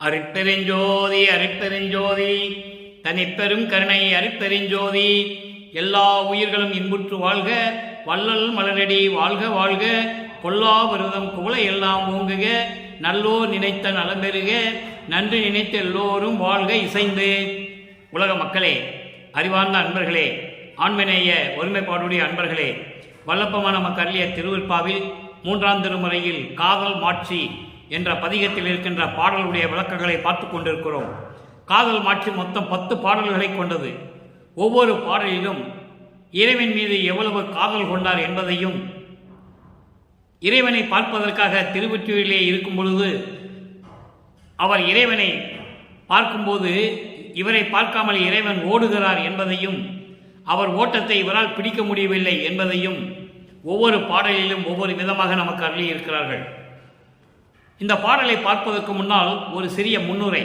அருட்பெருஞ்சோதி அருட்பெருஞ்சோதி தனிப்பெரும் கருணை அருட்பெருஞ்சோதி. எல்லா உயிர்களும் இன்புற்று வாழ்க, வள்ளல் மலரடி வாழ்க வாழ்க, கொல்லா விரதம் குவளை எல்லாம் ஓங்குக, நல்லோர் நினைத்த நலம் பெறுக, நன்றி நினைத்த எல்லோரும் வாழ்க இசைந்து. உலக மக்களே, அறிவார்ந்த அன்பர்களே, ஆண்மநேய ஒருமைப்பாடுடைய அன்பர்களே, வல்லப்பமான மக்களிய திருவிற்பாவில் 3ஆம் திருமுறையில் காதல் மாட்சி என்ற பதிகத்தில் இருக்கின்ற பாடலுடைய விளக்கங்களை பார்த்து கொண்டிருக்கிறோம். காதல் மாட்சி மொத்தம் 10 பாடல்களை கொண்டது. ஒவ்வொரு பாடலிலும் இறைவன் மீது எவ்வளவு காதல் கொண்டார் என்பதையும், இறைவனை பார்ப்பதற்காக திருவொற்றியூரிலே இருக்கும் பொழுது அவர் இறைவனை பார்க்கும்போது இவரை பார்க்காமல் இறைவன் ஓடுகிறார் என்பதையும், அவர் ஓட்டத்தை இவரால் பிடிக்க முடியவில்லை என்பதையும் ஒவ்வொரு பாடலிலும் ஒவ்வொரு விதமாக நமக்கு அருளி இருக்கிறார்கள். இந்த பாடலை பார்ப்பதற்கு முன்னால் ஒரு சிறிய முன்னுரை.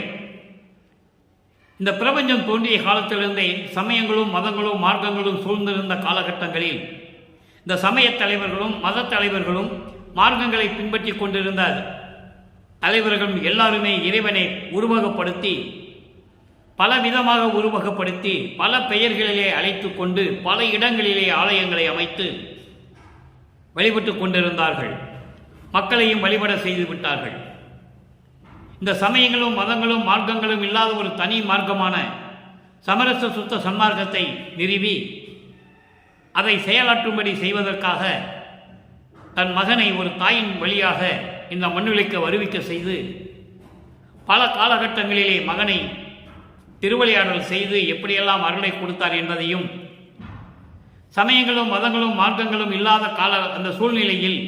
இந்த பிரபஞ்சம் தோன்றிய காலத்திலிருந்தே சமயங்களும் மதங்களும் மார்க்கங்களும் சூழ்ந்திருந்த காலகட்டங்களில் இந்த சமய தலைவர்களும் மத தலைவர்களும் மார்க்கங்களை பின்பற்றி கொண்டிருந்த தலைவர்களும் எல்லாருமே இறைவனை உருவகப்படுத்தி, பலவிதமாக உருவகப்படுத்தி, பல பெயர்களிலே அழைத்து கொண்டு பல இடங்களிலே ஆலயங்களை அமைத்து வழிபட்டு கொண்டிருந்தார்கள். மக்களையும் வழிபட செய்து விட்டார்கள். இந்த சமயங்களும் மதங்களும் மார்க்கங்களும் இல்லாத ஒரு தனி மார்க்கமான சமரச சுத்த சன்மார்க்கத்தை நிறுவி அதை செயலாற்றும்படி செய்வதற்காக தன் மகனை ஒரு தாயின் வழியாக இந்த மண்ணுலைக்கு வருவிக்க செய்து பல காலகட்டங்களிலே மகனை திருவிளையாடல் செய்து எப்படியெல்லாம் அருளை கொடுத்தார் என்பதையும், சமயங்களும் மதங்களும் மார்க்கங்களும் இல்லாத அந்த சூழ்நிலையில்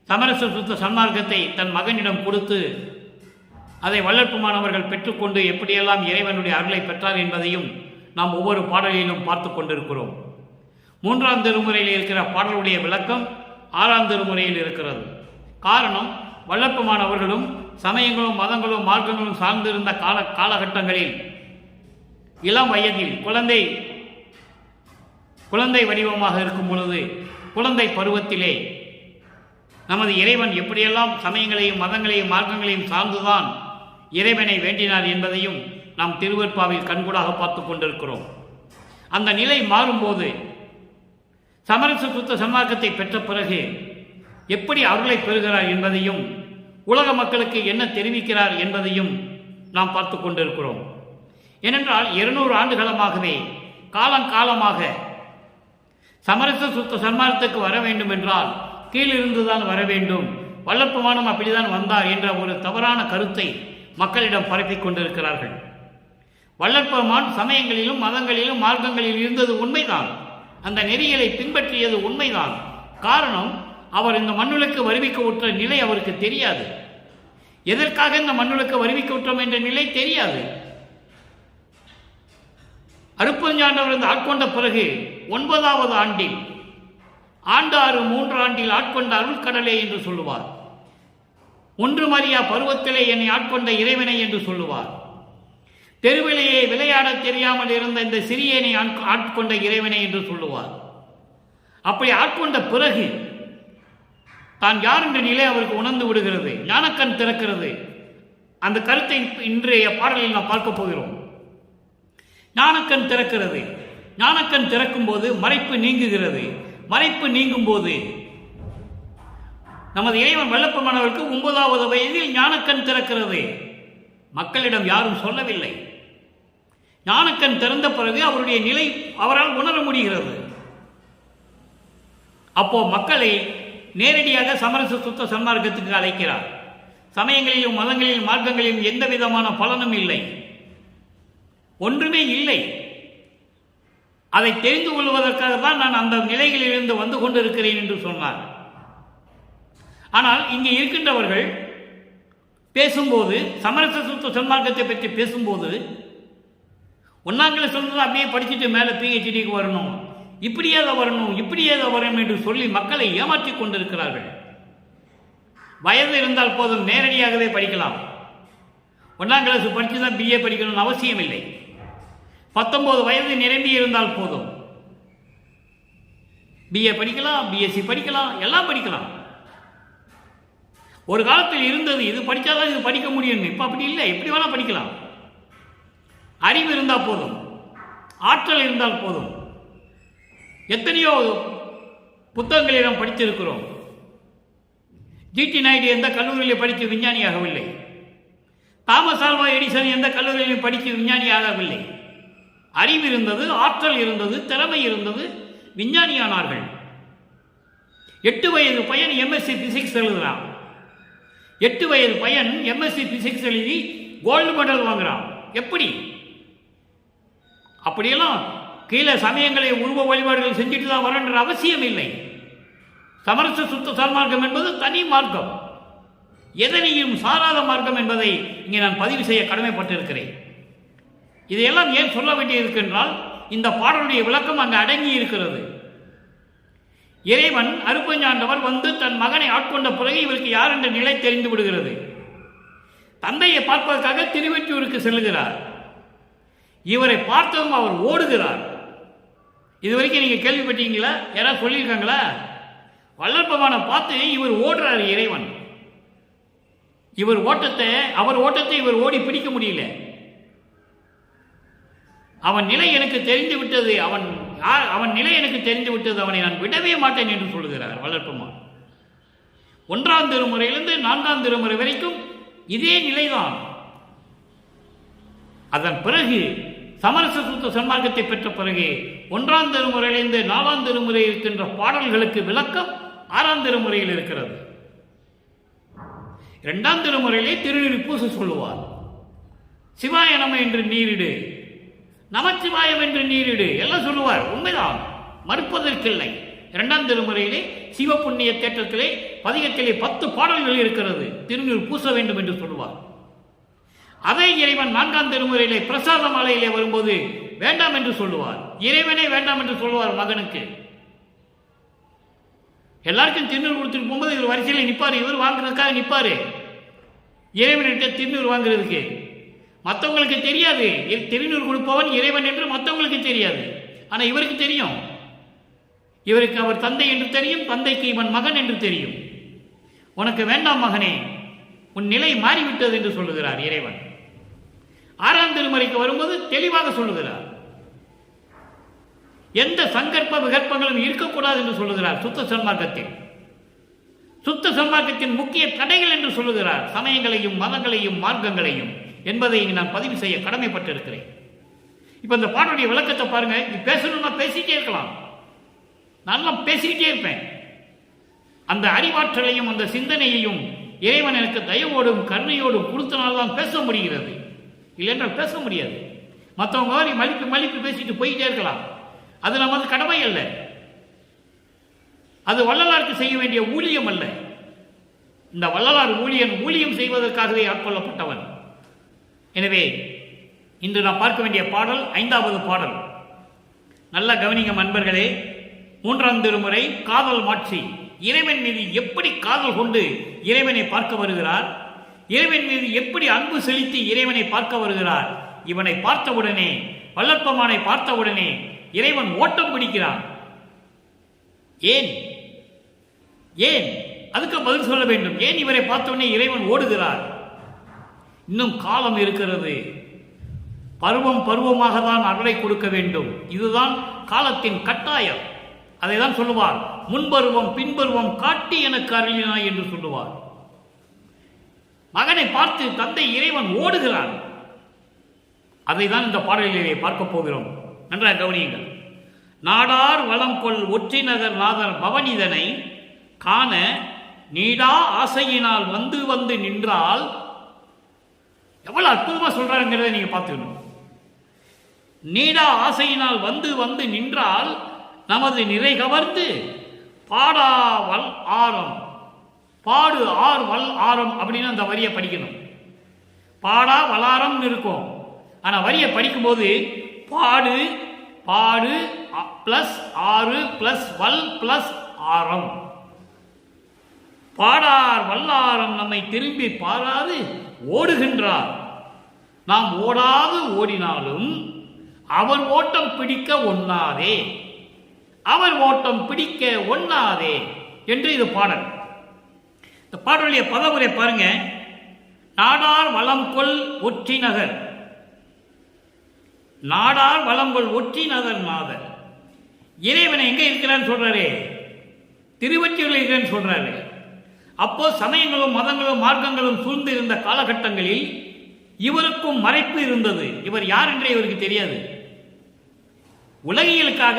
சமரச சுத்த சன்மார்க்கத்தை தன் மகனிடம் கொடுத்து அதை வளர்ப்புமானவர்கள் பெற்றுக்கொண்டு எப்படியெல்லாம் இறைவனுடைய அருளை பெற்றார் என்பதையும் நாம் ஒவ்வொரு பாடலிலும் பார்த்து கொண்டிருக்கிறோம். 3ஆம் திருமுறையில் இருக்கிற பாடலுடைய விளக்கம் 6ஆம் திருமுறையில் இருக்கிறது. காரணம், வளர்ப்புமானவர்களும் சமயங்களும் மதங்களும் மார்க்கங்களும் சார்ந்திருந்த காலகட்டங்களில் இளம் வயதில் குழந்தை வடிவமாக இருக்கும் பொழுது, குழந்தை பருவத்திலே நமது இறைவன் எப்படியெல்லாம் சமயங்களையும் மதங்களையும் மார்க்கங்களையும் சார்ந்துதான் இறைவனை வேண்டினார் என்பதையும் நாம் திருவெற்பாவில் கண்கூடாக பார்த்து கொண்டிருக்கிறோம். அந்த நிலை மாறும்போது சமரச சுத்த சன்மார்க்கத்தை பெற்ற பிறகு எப்படி அருளை பெறுகிறார் என்பதையும், உலக மக்களுக்கு என்ன தெரிவிக்கிறார் என்பதையும் நாம் பார்த்து கொண்டிருக்கிறோம். ஏனென்றால் 200 ஆண்டுகளமாகவே காலங்காலமாக சமரச சுத்த சன்மார்க்கத்துக்கு வர வேண்டும் என்றால் கீழிருந்துதான் வர வேண்டும், வல்லற்பமானம் அப்படிதான் வந்தார் என்ற ஒரு தவறான கருத்தை மக்களிடம் பரப்பிக் கொண்டிருக்கிறார்கள். வல்லற்பமான் சமயங்களிலும் மதங்களிலும் மார்க்கங்களில் இருந்தது உண்மைதான், அந்த நெறிகளை பின்பற்றியது உண்மைதான். காரணம், அவர் இந்த மண்ணுலக்கு வருவிக்க உற்ற நிலை அவருக்கு தெரியாது. எதற்காக இந்த மண்ணுலக்கு வருவிக்க உற்றோம் என்ற நிலை தெரியாது. அருப்பஞ்சாண்டவர் இந்த ஆட்கொண்ட பிறகு 9வது ஆண்டில் ஆண்டாறு 3 ஆண்டில் ஆட்கொண்ட அருள்கடலே என்று சொல்லுவார். 1 மரியா பருவத்திலே என்னை ஆட்கொண்ட இறைவனை என்று சொல்லுவார். தெருவிலேயே விளையாட தெரியாமல் இருந்த இந்த சிறியனை ஆட்கொண்ட இறைவனை என்று சொல்லுவார். அப்படி ஆட்கொண்ட பிறகு தான் யார் என்ற நிலை அவருக்கு உணர்ந்து விடுகிறது, ஞானக்கண் திறக்கிறது. அந்த கருத்தை இன்றைய பாடலில் நாம் பார்க்க போகிறோம். ஞானக்கண் திறக்கிறது. ஞானக்கண் திறக்கும் போது மறைப்பு நீங்குகிறது. மறைப்பு நீங்கும் போது நமது இறைவன் வல்லப்பமானவருக்கு 9வது வயதில் ஞானக்கண் திறக்கிறது. மக்களிடம் யாரும் சொல்லவில்லை. ஞானக்கண் திறந்த பிறகு அவருடைய நிலை அவரால் உணர முடிகிறது. அப்போ மக்களை நேரடியாக சமரச சுத்த சன்மார்க்கத்துக்கு அழைக்கிறார். சமயங்களிலும் மதங்களிலும் மார்க்கங்களிலும் எந்த விதமான பலனும் இல்லை, ஒன்றுமே இல்லை. அதை தெரிந்து கொள்வதற்காக தான் நான் அந்த நிலைகளிலிருந்து வந்து கொண்டிருக்கிறேன் என்று சொன்னார். ஆனால் இங்கே இருக்கின்றவர்கள் பேசும்போது, சமரச சுத்த சன்மார்க்கத்தை பற்றி பேசும்போது, 1ஆம் கிளாஸ் சொல்றது அப்படியே படிச்சுட்டு மேலே PhDக்கு வரணும், இப்படியே வரணும், இப்படியே வரணும் என்று சொல்லி மக்களை ஏமாற்றி கொண்டிருக்கிறார்கள். வயது இருந்தால் போதும், நேரடியாகவே படிக்கலாம். 1ஆம் கிளாஸ் படித்து தான் BA படிக்கணும்னு அவசியம் இல்லை. 19 வயது நிரம்பி இருந்தால் போதும், BA படிக்கலாம், BSc படிக்கலாம், எல்லாம் படிக்கலாம். ஒரு காலத்தில் இருந்தது, இது படித்தாதான் இது படிக்க முடியும். இப்போ அப்படி இல்லை, எப்படி வேணால் படிக்கலாம். அறிவு இருந்தால் போதும், ஆற்றல் இருந்தால் போதும். எத்தனையோ புத்தகங்களை நாம் படித்திருக்கிறோம். ஜிடி நாயுடு எந்த கல்லூரியில் படித்து விஞ்ஞானியாகவில்லை. தாமஸ் ஆல்வா எடிசன் எந்த கல்லூரியிலும் படித்து விஞ்ஞானியாகவில்லை. அறிவு இருந்தது, ஆற்றல் இருந்தது, திறமை இருந்தது, விஞ்ஞானியானார்கள். 8 வயது பையன் எம்எஸ்சி பிசிக்ஸ் எழுதுகிறான். 8 வயது பையன் எம்எஸ்சி பிசிக்ஸ் எழுதி கோல்டு மெடல் வாங்குறான். எப்படி? அப்படியெல்லாம் கீழே சமயங்களை உருவ வழிபாடுகள் செஞ்சுட்டு தான் வரன்ற அவசியம் இல்லை. சமரச சுத்த சன்மார்க்கம் என்பது தனி மார்க்கம், எதனையும் சாராத மார்க்கம் என்பதை இங்கே நான் பதிவு செய்ய கடமைப்பட்டிருக்கிறேன். இதையெல்லாம் ஏன் சொல்ல வேண்டியிருக்கு என்றால், இந்த பாடலுடைய விளக்கம் அங்கு அடங்கி இருக்கிறது. இறைவன் அருப்பஞ்சாண்டவர் வந்து தன் மகனை ஆட்கொண்ட பிறகு இவருக்கு யார் என்ற நிலை தெரிந்து விடுகிறது. தந்தையை பார்ப்பதற்காக திருவெற்றியூருக்கு செல்கிறார். இவரை பார்த்ததும் அவர் ஓடுகிறார். இதுவரைக்கும் நீங்க கேள்விப்பட்டீங்களா? யாராவது சொல்லியிருக்காங்களா? வல்லற்பமான பார்த்து இவர் ஓடுறாரு. இறைவன் அவர் ஓட்டத்தை இவர் ஓடி பிடிக்க முடியல. அவன் நிலை எனக்கு தெரிந்து விட்டது, அவன் நிலை எனக்கு தெரிந்து விட்டது, அவனை நான் விடவே மாட்டேன் என்று சொல்லுகிறார் வல்லற்பமான். 1ஆம் திருமுறையிலிருந்து 4ஆம் திருமுறை வரைக்கும் இதே நிலைதான். அதன் பிறகு சமரச சுத்த சன்மார்க்கத்தை பெற்ற பிறகு 1ஆம் திருமுறையிலிருந்து 4ஆம் திருமுறை இருக்கின்ற பாடல்களுக்கு விளக்கம் 6ஆம் திருமுறையில் இருக்கிறது. 2ஆம் திருமுறையிலே திருநீர் பூச சொல்லுவார். சிவாய நம என்று நீரிடு, நமச்சிவாயம் என்று நீரிடு எல்லாம் சொல்லுவார். உண்மைதான், மறுப்பதற்கில்லை. 2ஆம் திருமுறையிலே சிவ புண்ணிய தேற்றத்திலே பதிகத்திலே 10 பாடல்கள் இருக்கிறது. திருநீர் பூச வேண்டும் என்று சொல்லுவார். அதை இறைவன் 4ஆம் திருமுறையிலே பிரசாத மாலையிலே வரும்போது வேண்டாம் என்று சொல்லுவார். இறைவனே வேண்டாம் என்று சொல்லுவார் மகனுக்கு. எல்லாருக்கும் திருநீர் கொடுத்துட்டு போகும்போது இவர் வரிசையில் நிற்பார். இவர் வாங்குறதுக்காக நிற்பாரு, இறைவன்கிட்ட திருநீர் வாங்குறதுக்கு. மற்றவங்களுக்கு தெரியாது திருநீர் கொடுப்பவன் இறைவன் என்று மற்றவங்களுக்கு தெரியாது. ஆனால் இவருக்கு தெரியும். இவருக்கு அவர் தந்தை என்று தெரியும், தந்தைக்கு இவன் மகன் என்று தெரியும். உனக்கு வேண்டாம் மகனே, உன் நிலை மாறிவிட்டது என்று சொல்லுகிறார் இறைவன். 6ஆம் திருமுறைக்கு வரும்போது தெளிவாக சொல்லுகிறார். எந்த சங்கற்ப விகற்பங்களும் இருக்கக்கூடாது என்று சொல்லுகிறார். சுத்த சன்மார்க்கத்தின் முக்கிய தடைகள் என்று சொல்லுகிறார். சமயங்களையும் மதங்களையும் மார்க்கங்களையும் என்பதை நான் பதிவு செய்ய கடமைப்பட்டிருக்கிறேன். இப்ப இந்த பாடலுடைய விளக்கத்தை பாருங்க. பேசணும்னா பேசிட்டே இருக்கலாம், நல்லா பேசிக்கிட்டே இருப்பேன். அந்த அறிவாற்றலையும் அந்த சிந்தனையையும் இறைவன் எனக்கு தயவோடும் கருணையோடும் கொடுத்தனால்தான் பேச முடிகிறது. இல்லைன்றால் பேச முடியாது. மற்றவங்க மாதிரி மலிப்பு பேசிட்டு போயிட்டே இருக்கலாம். அது நமது கடமை அல்ல. அது வள்ளலாருக்கு செய்ய வேண்டிய ஊழியம் அல்ல. இந்த வள்ளலார் ஊழியம் செய்வதற்காகவே ஆட்கொள்ளப்பட்டவன். எனவே இன்று நாம் பார்க்க வேண்டிய பாடல் 5வது பாடல். நல்ல கவனிங்க நண்பர்களே. 3ஆம் திருமுறை காதல் மாட்சி. இறைவன் மீது எப்படி காதல் கொண்டு இறைவனை பார்க்க வருகிறார், இறைவன் மீது எப்படி அன்பு செலுத்தி இறைவனை பார்க்க வருகிறார். இவனை பார்த்தவுடனே, வல்லற்பமானை பார்த்தவுடனே இறைவன் ஓட்டம் பிடிக்கிறான். ஏன் அதுக்கு பதில் சொல்ல வேண்டும். ஏன் இவரை பார்த்தவுடனே இறைவன் ஓடுகிறார்? இன்னும் காலம் இருக்கிறது. பருவமாக தான் அருளை கொடுக்க வேண்டும். இதுதான் காலத்தின் கட்டாயம். அதை தான் சொல்லுவார். முன்பருவம் பின்பருவம் காட்டி எனக்கு அருளினாய் என்று சொல்லுவார். மகனை பார்த்து தந்தை இறைவன் ஓடுகிறான். அதை தான் இந்த பாடலிலே பார்க்க போகிறோம். நன்றாக கவனியுங்கள். நாடார் வளம் கொள் ஒற்றி நகர் நாதர் பவனிதனை காண நீடா ஆசையினால் வந்து நின்றால். எவ்வளவு அற்புதமா சொல்றாருங்கிறத நீங்க பார்த்துக்கணும். நீடா ஆசையினால் வந்து நின்றால் நமது நிறை கவர்ந்து பாடா வல் ஆரம், பாடு ஆர் வல் ஆரம் அப்படின்னு அந்த வரியை படிக்கணும். பாடா வலாரம் இருக்கும். ஆனா வரியை படிக்கும்போது பாடு பிளஸ் ஆறு பிளஸ் வல் பிளஸ் ஆரம். பாடார் வல்லாரம் நம்மை திரும்பி பாராது ஓடுகின்றார். நாம் ஓடாது ஓடினாலும் அவர் ஓட்டம் பிடிக்க ஒண்ணாதே, அவர் ஓட்டம் பிடிக்க ஒண்ணாதே என்று இது பாடல். இந்த பாடலுடைய பதவுரை பாருங்க. நாடார் வளம்கொள் ஒற்றி நகர், நாடார் வளம்கொள் ஒற்றி நகர் நாதர். இறைவனை எங்க இருக்கிறான்னு சொல்றாரு, திருவொற்றியூரில் இருக்கிறான்னு சொல்றாரு. அப்போ சமயங்களும் மதங்களும் மார்க்கங்களும் சூழ்ந்து இருந்த காலகட்டங்களில் இவருக்கும் மறைப்பு இருந்தது. இவர் யார் என்றே இவருக்கு தெரியாது. உலகியலுக்காக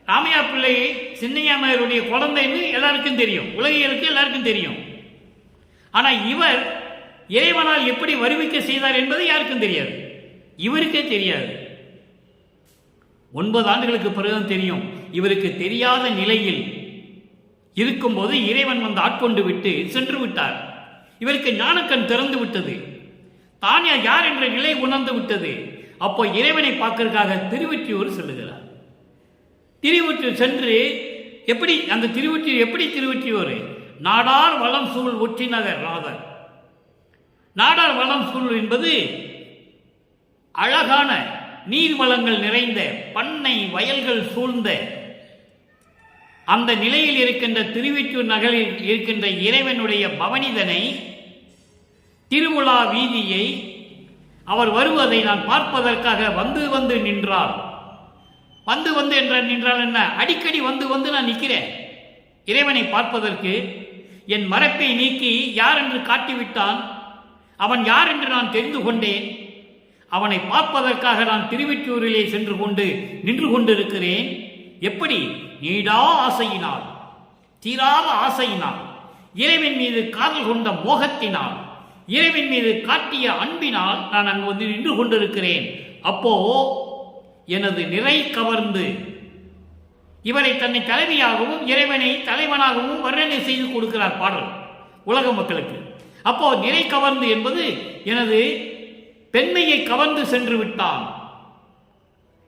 ராமையா பிள்ளை சின்னையாமையருடைய குழந்தைன்னு எல்லாருக்கும் தெரியும், உலகியலுக்கு எல்லாருக்கும் தெரியும். ஆனால் இவர் இறைவனால் எப்படி வருவிக்க செய்தார் என்பது யாருக்கும் தெரியாது, இவருக்கே தெரியாது. 9 ஆண்டுகளுக்கு பிறகுதான் தெரியும். இவருக்கு தெரியாத நிலையில் இருக்கும்போது இறைவன் வந்து ஆட்கொண்டு விட்டு சென்று விட்டார். இவருக்கு ஞானக்கண் திறந்து விட்டது, தான் யார் என்ற நிலை உணர்ந்து விட்டது. அப்போ இறைவனை பார்க்கறதுக்காக திருவொற்றியூர் செல்லுகிறார். திருவொற்றியூர் சென்று எப்படி அந்த திருவொற்றியூர் எப்படி திருவொற்றியூர், நாடார் வளம் சூழ் ஒற்றி நகர் நாதர். நாடார் வளம் சூழ் என்பது அழகான நீர் வளங்கள் நிறைந்த பண்ணை வயல்கள் சூழ்ந்த அந்த நிலையில் இருக்கின்ற திருவொற்றியூர் நகரில் இருக்கின்ற இறைவனுடைய பவனிதனை, திருவிழா வீதியை அவர் வருவதை நான் பார்ப்பதற்காக வந்து வந்து நின்றார். வந்து வந்து நின்றால் என்ன, அடிக்கடி வந்து வந்து நான் நிற்கிறேன் இறைவனை பார்ப்பதற்கு. என் மறைப்பை நீக்கி யார் என்று காட்டிவிட்டான், அவன் யார் என்று நான் தெரிந்து கொண்டேன். அவனை பார்ப்பதற்காக நான் திருவொற்றியூரிலே சென்று கொண்டு நின்று கொண்டிருக்கிறேன். எப்படி, நீடா ஆசையினால், தீராத ஆசையினால், இறைவன் மீது காதல் கொண்ட மோகத்தினால், இறைவன் மீது காட்டிய அன்பினால் நான் அங்கு வந்து நின்று கொண்டிருக்கிறேன். அப்போ எனது நிறை கவர்ந்து இவரை தன்னை தலைவியாகவும் இறைவனை தலைவனாகவும் வர்ணனை செய்து கொடுக்கிறார் பாடல் உலக மக்களுக்கு. அப்போ நிறை கவர்ந்து என்பது எனது பெண்மையை கவர்ந்து சென்று விட்டான்.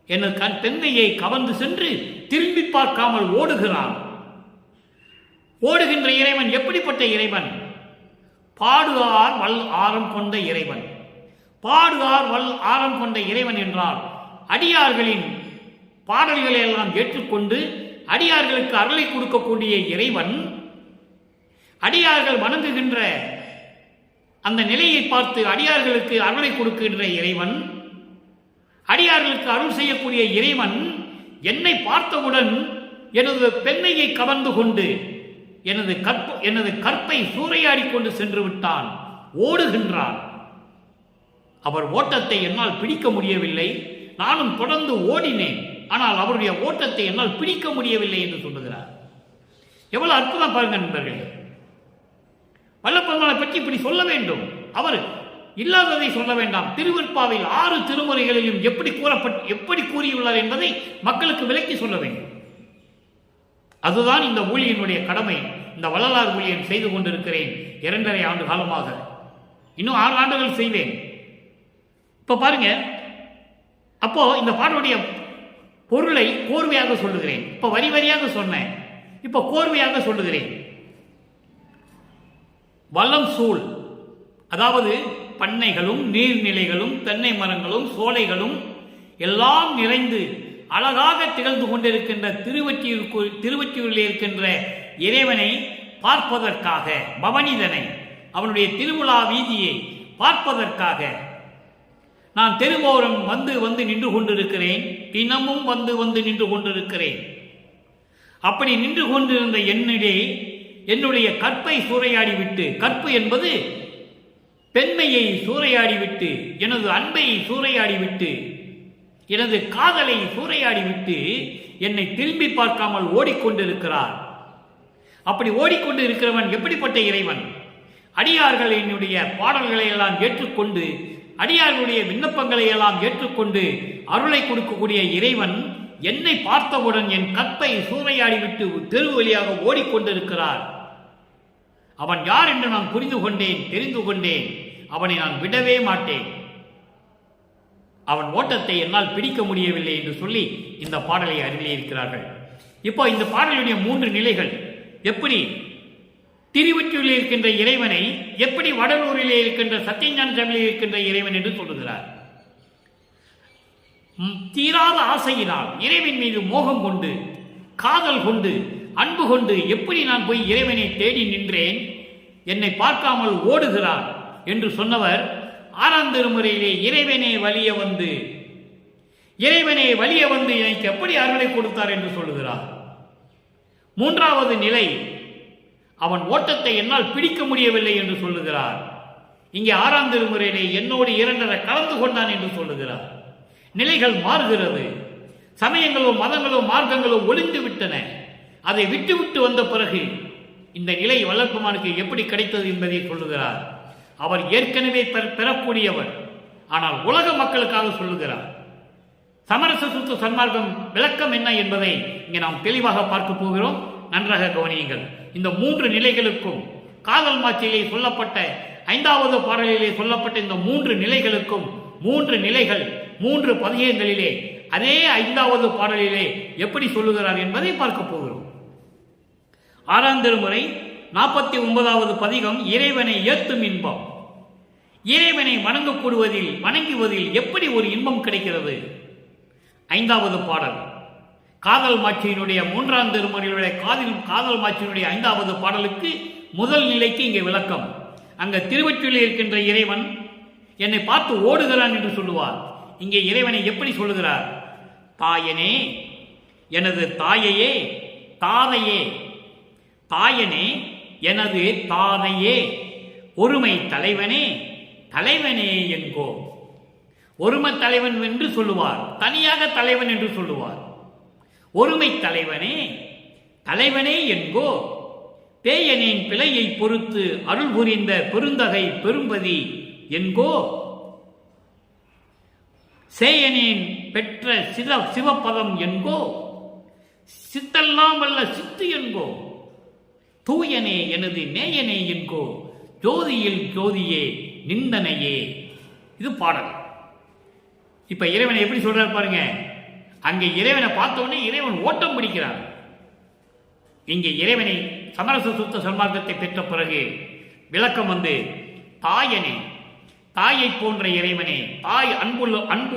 எனது பெண்மையை கவர்ந்து சென்று திரும்பி பார்க்காமல் ஓடுகிறான். ஓடுகின்ற இறைவன் எப்படிப்பட்ட இறைவன், பாடுகார் வல் ஆரம் கொண்ட இறைவன். பாடுகார் வல் ஆரம் கொண்ட இறைவன் என்றால் அடியார்களின் பாடல்களை எல்லாம் ஏற்றுக்கொண்டு அடியார்களுக்கு அருளை கொடுக்கக்கூடிய இறைவன், அடியார்கள் வணங்குகின்ற அந்த நிலையை பார்த்து அடியார்களுக்கு அருளை கொடுக்கின்ற இறைவன், அடியார்களுக்கு அருள் செய்யக்கூடிய இறைவன் என்னை பார்த்தவுடன் எனது பெண்மையை கவர்ந்து கொண்டு எனது கற்பை சூறையாடி கொண்டு சென்று விட்டான், ஓடுகின்றான். அவர் ஓட்டத்தை என்னால் பிடிக்க முடியவில்லை, நானும் தொடர்ந்து ஓடினேன், ஆனால் அவருடைய ஓட்டத்தை என்னால் பிடிக்க முடியவில்லை என்று சொல்லுகிறார். எவ்வளவு அற்புதம் பாருங்க நண்பர்களே. வல்லபெருமானை பற்றி இப்படி சொல்ல வேண்டும், அவர் இல்லாததை சொல்ல வேண்டாம். திருவெற்பாவில் 6 திருமுறைகளிலும் எப்படி கூறியுள்ளார் என்பதை மக்களுக்கு விளக்கி சொல்ல வேண்டும். அதுதான் இந்த ஊழியனுடைய கடமை. இந்த வள்ளலார் ஊழியன் செய்து கொண்டிருக்கிறேன் 2.5 ஆண்டு காலமாக, இன்னும் 6 ஆண்டுகள் செய்வேன். இப்ப பாருங்க, அப்போ இந்த பாடலுடைய பொருளை கோர்வையாக சொல்லுகிறேன். இப்ப வரி வரியாக சொன்னேன், இப்ப கோர்வையாக சொல்லுகிறேன். வளம் சூழ், அதாவது பண்ணைகளும் நீர்நிலைகளும் தென்னை மரங்களும் சோலைகளும் எல்லாம் நிறைந்து அழகாக திகழ்ந்து கொண்டிருக்கின்ற திருவொற்றியூரில் இருக்கின்ற இறைவனை பார்ப்பதற்காக, பவனிதனை, அவனுடைய திருவிழா வீதியை பார்ப்பதற்காக நான் தெருவோரம் வந்து வந்து நின்று கொண்டிருக்கிறேன். தினமும் வந்து வந்து நின்று கொண்டிருக்கிறேன். அப்படி நின்று கொண்டிருந்த என்னுடைய கற்பை சூறையாடிவிட்டு, கற்பு என்பது பெண்மையை சூறையாடிவிட்டு, எனது அன்பை சூறையாடிவிட்டு, எனது காதலை சூறையாடிவிட்டு என்னை திரும்பி பார்க்காமல் ஓடிக்கொண்டிருக்கிறார். அப்படி ஓடிக்கொண்டு இருக்கிறவன் எப்படிப்பட்ட இறைவன், அடியார்கள் என்னுடைய பாடல்களை எல்லாம் ஏற்றுக்கொண்டு, அடியார்களுடைய விண்ணப்பங்களை எல்லாம் ஏற்றுக்கொண்டு அருளை கொடுக்கக்கூடிய இறைவன் என்னை பார்த்தவுடன் என் கற்பை சூறையாடிவிட்டு தெரு வழியாக ஓடிக்கொண்டிருக்கிறார். அவன் யார் என்று நான் புரிந்து கொண்டேன், தெரிந்து கொண்டேன். அவனை நான் விடவே மாட்டேன். அவன் ஓட்டத்தை என்னால் பிடிக்க முடியவில்லை என்று சொல்லி இந்த பாடலை அருளியிருக்கிறார்கள். இப்போ இந்த பாடலுடைய 3 நிலைகள், எப்படி திருவொற்றியூரில் இருக்கின்ற இறைவனை, எப்படி வடலூரிலே இருக்கின்ற சத்தியஞான சபையில் இருக்கின்ற இறைவன் என்று சொல்லுகிறார். தீராத ஆசையினால் இறைவன் மீது மோகம் கொண்டு, காதல் கொண்டு, அன்பு கொண்டு எப்படி நான் போய் இறைவனை தேடி நின்றேன், என்னை பார்க்காமல் ஓடுகிறான் என்று சொன்னவர் ஆறாம் திருமுறையிலே இறைவனே வலிய வந்து எனக்கு எப்படி அருளை கொடுத்தார் என்று சொல்லுகிறார். மூன்றாவது நிலை, அவன் ஓட்டத்தை என்னால் பிடிக்க முடியவில்லை என்று சொல்லுகிறார். இங்கே ஆறாம் திருமுறையிலே என்னோடு இரண்டரை கலந்து கொண்டான் என்று சொல்லுகிறார். நிலைகள் மாறுகிறது. சமயங்களோ மதங்களோ மார்க்கங்களோ ஒளிந்து விட்டன. அதை விட்டு வந்த பிறகு இந்த நிலை வல்லற்பெருமானுக்கு எப்படி கிடைத்தது என்பதை சொல்லுகிறார். அவர் ஏற்கனவே பெறக்கூடியவர், ஆனால் உலக மக்களுக்காக சொல்லுகிறார். சமரச சுத்த சன்மார்க்கம் விளக்கம் என்ன என்பதை இங்கே நாம் தெளிவாக பார்க்க போகிறோம். நன்றாக கவனியுங்கள். இந்த மூன்று நிலைகளுக்கும் காதல் மாட்சியிலே சொல்லப்பட்ட 5வது பாடலிலே சொல்லப்பட்ட இந்த மூன்று நிலைகளுக்கும் மூன்று நிலைகள் 3 பதிகங்களிலே அதே 5வது பாடலிலே எப்படி சொல்லுகிறார் என்பதை பார்க்க போகிறோம். ஆறாம் திருமுறை 49வது பதிகம் இறைவனை ஏத்தும் இன்பம். இறைவனை வணங்குவதில் எப்படி ஒரு இன்பம் கிடைக்கிறது? 5வது பாடல் காதல் மாட்சியினுடைய 3ஆம் திருமுறையுடைய காதல் மாட்சியினுடைய 5வது பாடலுக்கு முதல் நிலைக்கு இங்கே விளக்கம். அங்க திருவொற்றியில் இருக்கின்ற இறைவன் என்னை பார்த்து ஓடுகிறான் என்று சொல்லுவார். இங்கே இறைவனை எப்படி சொல்லுகிறார்? தாயனே, எனது தாயையே, தாதையே, தாயனே, எனது தாதையே, ஒருமை தலைவனே, தலைவனே என்கோ. ஒருமை தலைவன் என்று சொல்லுவார், தனியாக தலைவன் என்று சொல்லுவார். ஒருமை தலைவனே, தலைவனே என்கோ. பேயனின் பிழையை பொறுத்து அருள் புரிந்த பெருந்தகை பெரும்பதி என்கோ. சேயனின் பெற்ற சிவபதம் என்கோ. சித்தெல்லாம் வல்ல சித்து என்கோ. தூயனே எனது நேயனே என்கோ. ஜோதியில் ஜோதியே நிந்தனையே. இது பாடல். இப்ப இறைவனை எப்படி சொல்றார் பாருங்க. அங்கே இறைவனை பார்த்தவுடனே இறைவன் ஓட்டம் பிடிக்கிறார். இங்கே இறைவனை சமரச சுத்த சன்மார்க்கத்தை பெற்ற பிறகு விளக்கம் தாயனே, தாயை போன்ற இறைவனே, தாய் அன்பு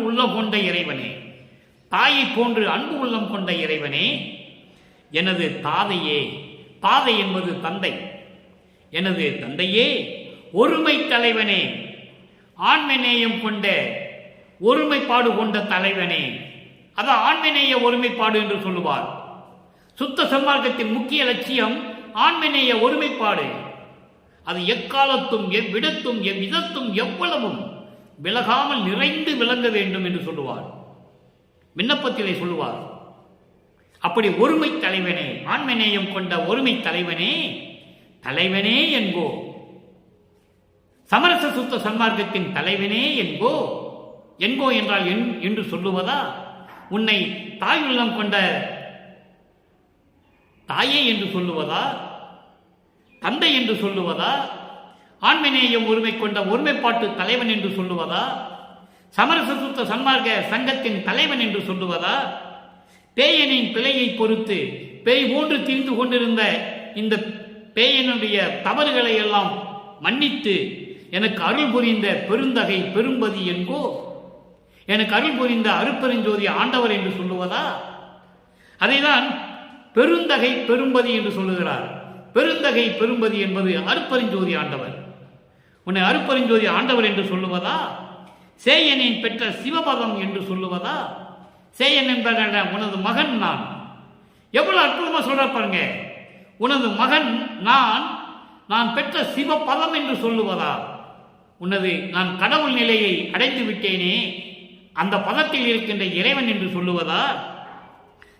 உள்ளம் கொண்ட இறைவனே, தாயை போன்று அன்பு உள்ளம் கொண்ட இறைவனே, எனது தாதையே, தாதை என்பது தந்தை, எனது தந்தையே, ஒருமை தலைவனே, ஆண்மநேயம் கொண்ட ஒருமைப்பாடு கொண்ட தலைவனே. அதான் ஆண்மநேய ஒருமைப்பாடு என்று சொல்லுவார். சுத்த சன்மார்க்கத்தின் முக்கிய லட்சியம் ஆண்மநேய ஒருமைப்பாடு. அது எக்காலத்தும் எவ்விடத்தும் எவ்விதத்தும் எவ்வளவும் விலகாமல் நிறைந்து விளங்க வேண்டும் என்று சொல்லுவார். விண்ணப்பத்திலே சொல்லுவார். அப்படி ஒருமை தலைவனே, ஆண்மநேயம் கொண்ட ஒருமை தலைவனே, தலைவனே என்கோ. சமரச சுத்த சன்மார்க்கத்தின் தலைவனே என்கோ. என்கோ என்றால் என்று சொல்லுவதா? உன்னை தாய் உள்ளம் கொண்ட தாயே என்று சொல்லுவதா? தந்தை என்று சொல்லுவதா? ஆண்மநேயம் ஒருமை கொண்ட ஒருமைப்பாட்டு தலைவன் என்று சொல்லுவதா? சமரச சுத்த சன்மார்க்க சங்கத்தின் தலைவன் என்று சொல்லுவதா? பேயனின் பிழையை பொறுத்து பேய் போன்று திரிந்து கொண்டிருந்த இந்த பேயனுடைய தவறுகளை எல்லாம் மன்னித்து எனக்கு அருள் புரிந்த பெருந்தகை பெரும்பதி என்கோ. எனக்கு அருள் புரிந்த அருட்பெருஞ்சோதி ஆண்டவர் என்று சொல்லுவதா? அதைதான் பெருந்தகை பெரும்பதி என்று சொல்லுகிறார். பெருந்தகை பெரும்பதி என்பது அருட்பெருஞ்சோதி ஆண்டவர். உன்னை அருட்பெருஞ்சோதி ஆண்டவர் என்று சொல்லுவதா? சேயனின் பெற்ற சிவபதம் என்று சொல்லுவதா? சேயன் என்பதல்ல, உனது மகன் நான். எவ்வளவு அற்புதமா சொல்ற பாருங்க. உனது மகன் நான் பெற்ற சிவபதம் என்று சொல்லுவதா? நான் கடவுள் நிலையை அடைந்து விட்டேனே, அந்த பதத்தில் இருக்கின்ற இறைவன் என்று சொல்லுவதா?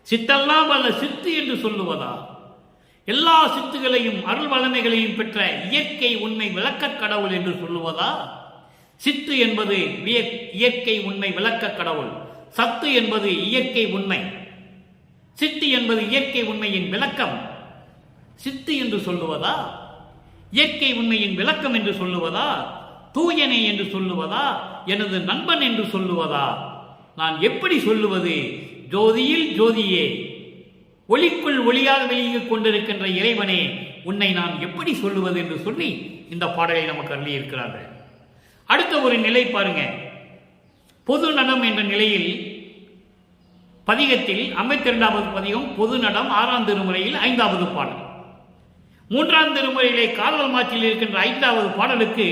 சித்தெல்லாம் வல்ல சித்து என்று சொல்லுவதா? எல்லா சித்துகளையும் அருள் வளமைகளையும் பெற்ற இயற்கை உண்மை விளக்க கடவுள் என்று சொல்லுவதா? சித்து என்பது இயற்கை உண்மை விளக்க கடவுள். சத்து என்பது இயற்கை உண்மை. சித்து என்பது இயற்கை உண்மையின் விளக்கம். சித்து என்று சொல்லுவதா? இயற்கை உண்மையின் விளக்கம் என்று சொல்லுவதா? தூயனே என்று சொல்லுவதா? எனது நண்பன் என்று சொல்லுவதா? நான் எப்படி சொல்லுவது? ஜோதியில் ஜோதியே, ஒளிக்குள் ஒளியாக வெளியிட்டுக் கொண்டிருக்கின்ற இறைவனே, உன்னை நான் எப்படி சொல்லுவது என்று சொல்லி இந்த பாடலை நமக்கு அள்ளி இருக்கிறார்கள். அடுத்த ஒரு நிலை பாருங்க. பொது நடம் என்ற நிலையில் பதிகத்தில் 52வது பதிகம் பொது நடம் 6ஆம் திருமுறையில் 5வது பாடல். மூன்றாம் திருமுறையிலே காதல் மாற்றில் இருக்கின்ற 5வது பாடலுக்கு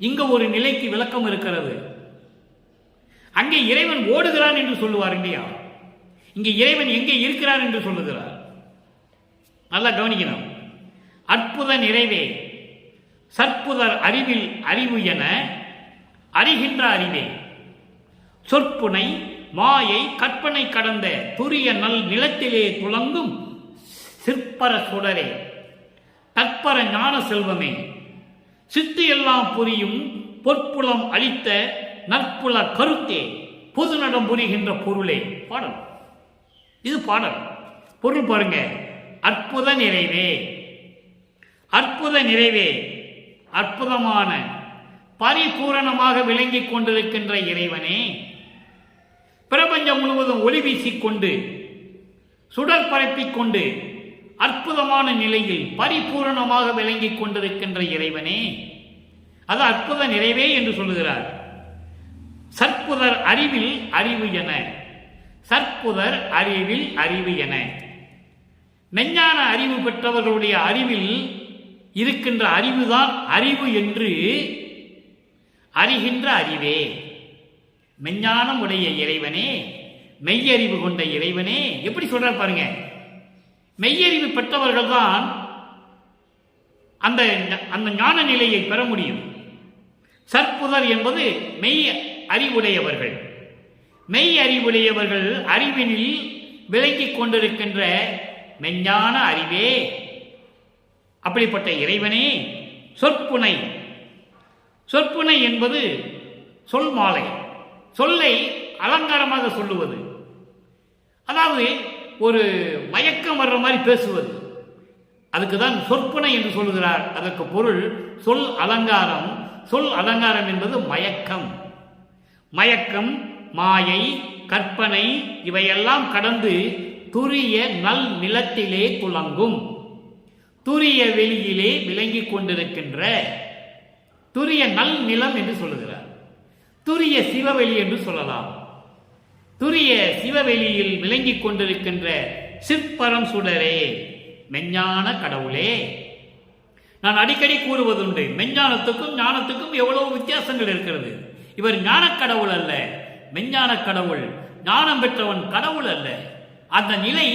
இங்க ஒரு நிலைக்கு விளக்கம் இருக்கிறது. அங்கே இறைவன் ஓடுகிறான் என்று சொல்லுவார் இல்லையா? இங்கே இறைவன் எங்கே இருக்கிறார் என்று சொல்லுகிறார். நல்லா கவனிக்கணும். அற்புத நிறைவே சற்புதர் அறிவில் அறிவு என அறிகின்ற அறிவே சொற்புனை மாயை கற்பனை கடந்த துரிய நல் நிலத்திலே துளங்கும் சிற்பர சுடரே தற்பர ஞான செல்வமே சித்து எல்லாம் புரியும் பொற்புலம் அளித்த நற்புல கருத்தே பொது நடம் புரிகின்ற பொருளே. பாடல் இது பாடல். பொருள் பாருங்க. அற்புத நிறைவே, அற்புத நிறைவே, அற்புதமான பரிபூரணமாக விளங்கிக் கொண்டிருக்கின்ற இறைவனே, பிரபஞ்சம் முழுவதும் ஒளி வீசிக்கொண்டு சுடர் பரப்பிக் கொண்டு அற்புதமான நிலையில் பரிபூரணமாக விளங்கிக் கொண்டிருக்கின்ற இறைவனே, அது அற்புத நிறைவே என்று சொல்லுகிறார். சற்புதர் அறிவில் அறிவு என, சற்புதர் அறிவில் அறிவு என, மெஞ்ஞான அறிவு பெற்றவர்களுடைய அறிவில் இருக்கின்ற அறிவுதான் அறிவு என்று அறிகின்ற அறிவே. மெஞ்ஞானம் உடைய இறைவனே, மெய்யறிவு கொண்ட இறைவனே. எப்படி சொல்ற பாருங்க. மெய்யறிவு பெற்றவர்கள் தான் அந்த ஞான நிலையை பெற முடியும். சற்புதர் என்பது மெய் அறிவுடையவர்கள். மெய் அறிவுடையவர்கள் அறிவினில் விளங்கிக் கொண்டிருக்கின்ற மெஞ்ஞான அறிவே. அப்படிப்பட்ட இறைவனே, சொற்புனை, சொற்புனை என்பது சொல் மாலை, சொல்லை அலங்காரமாக சொல்லுவது, அதாவது ஒரு மயக்கம் வர்ற மாதிரி பேசுவது, அதுக்கு தான் சொற்புனை என்று சொல்லுகிறார். அதற்கு பொருள் சொல் அலங்காரம். சொல் அலங்காரம் என்பது மயக்கம். மயக்கம், மாயை, கற்பனை இவையெல்லாம் கடந்து துரிய நல் நிலத்திலே துளங்கும், துரிய வெளியிலே விளங்கிக் கொண்டிருக்கின்ற, துரிய நல் நிலம் என்று சொல்லுகிறார். துரிய சிவவெளி என்று சொல்லலாம். துரிய சிவவெளியில் விளங்கிக் கொண்டிருக்கின்ற சிற்பரம் சுடரே, மெஞ்ஞான கடவுளே. நான் அடிக்கடி கூறுவதுண்டு, மெஞ்ஞானத்துக்கும் ஞானத்துக்கும் எவ்வளவு வித்தியாசங்கள் இருக்கிறது. இவர் ஞான கடவுள் அல்ல, மெஞ்ஞான கடவுள். ஞானம் பெற்றவன் கடவுள் அல்ல. அந்த நிலை,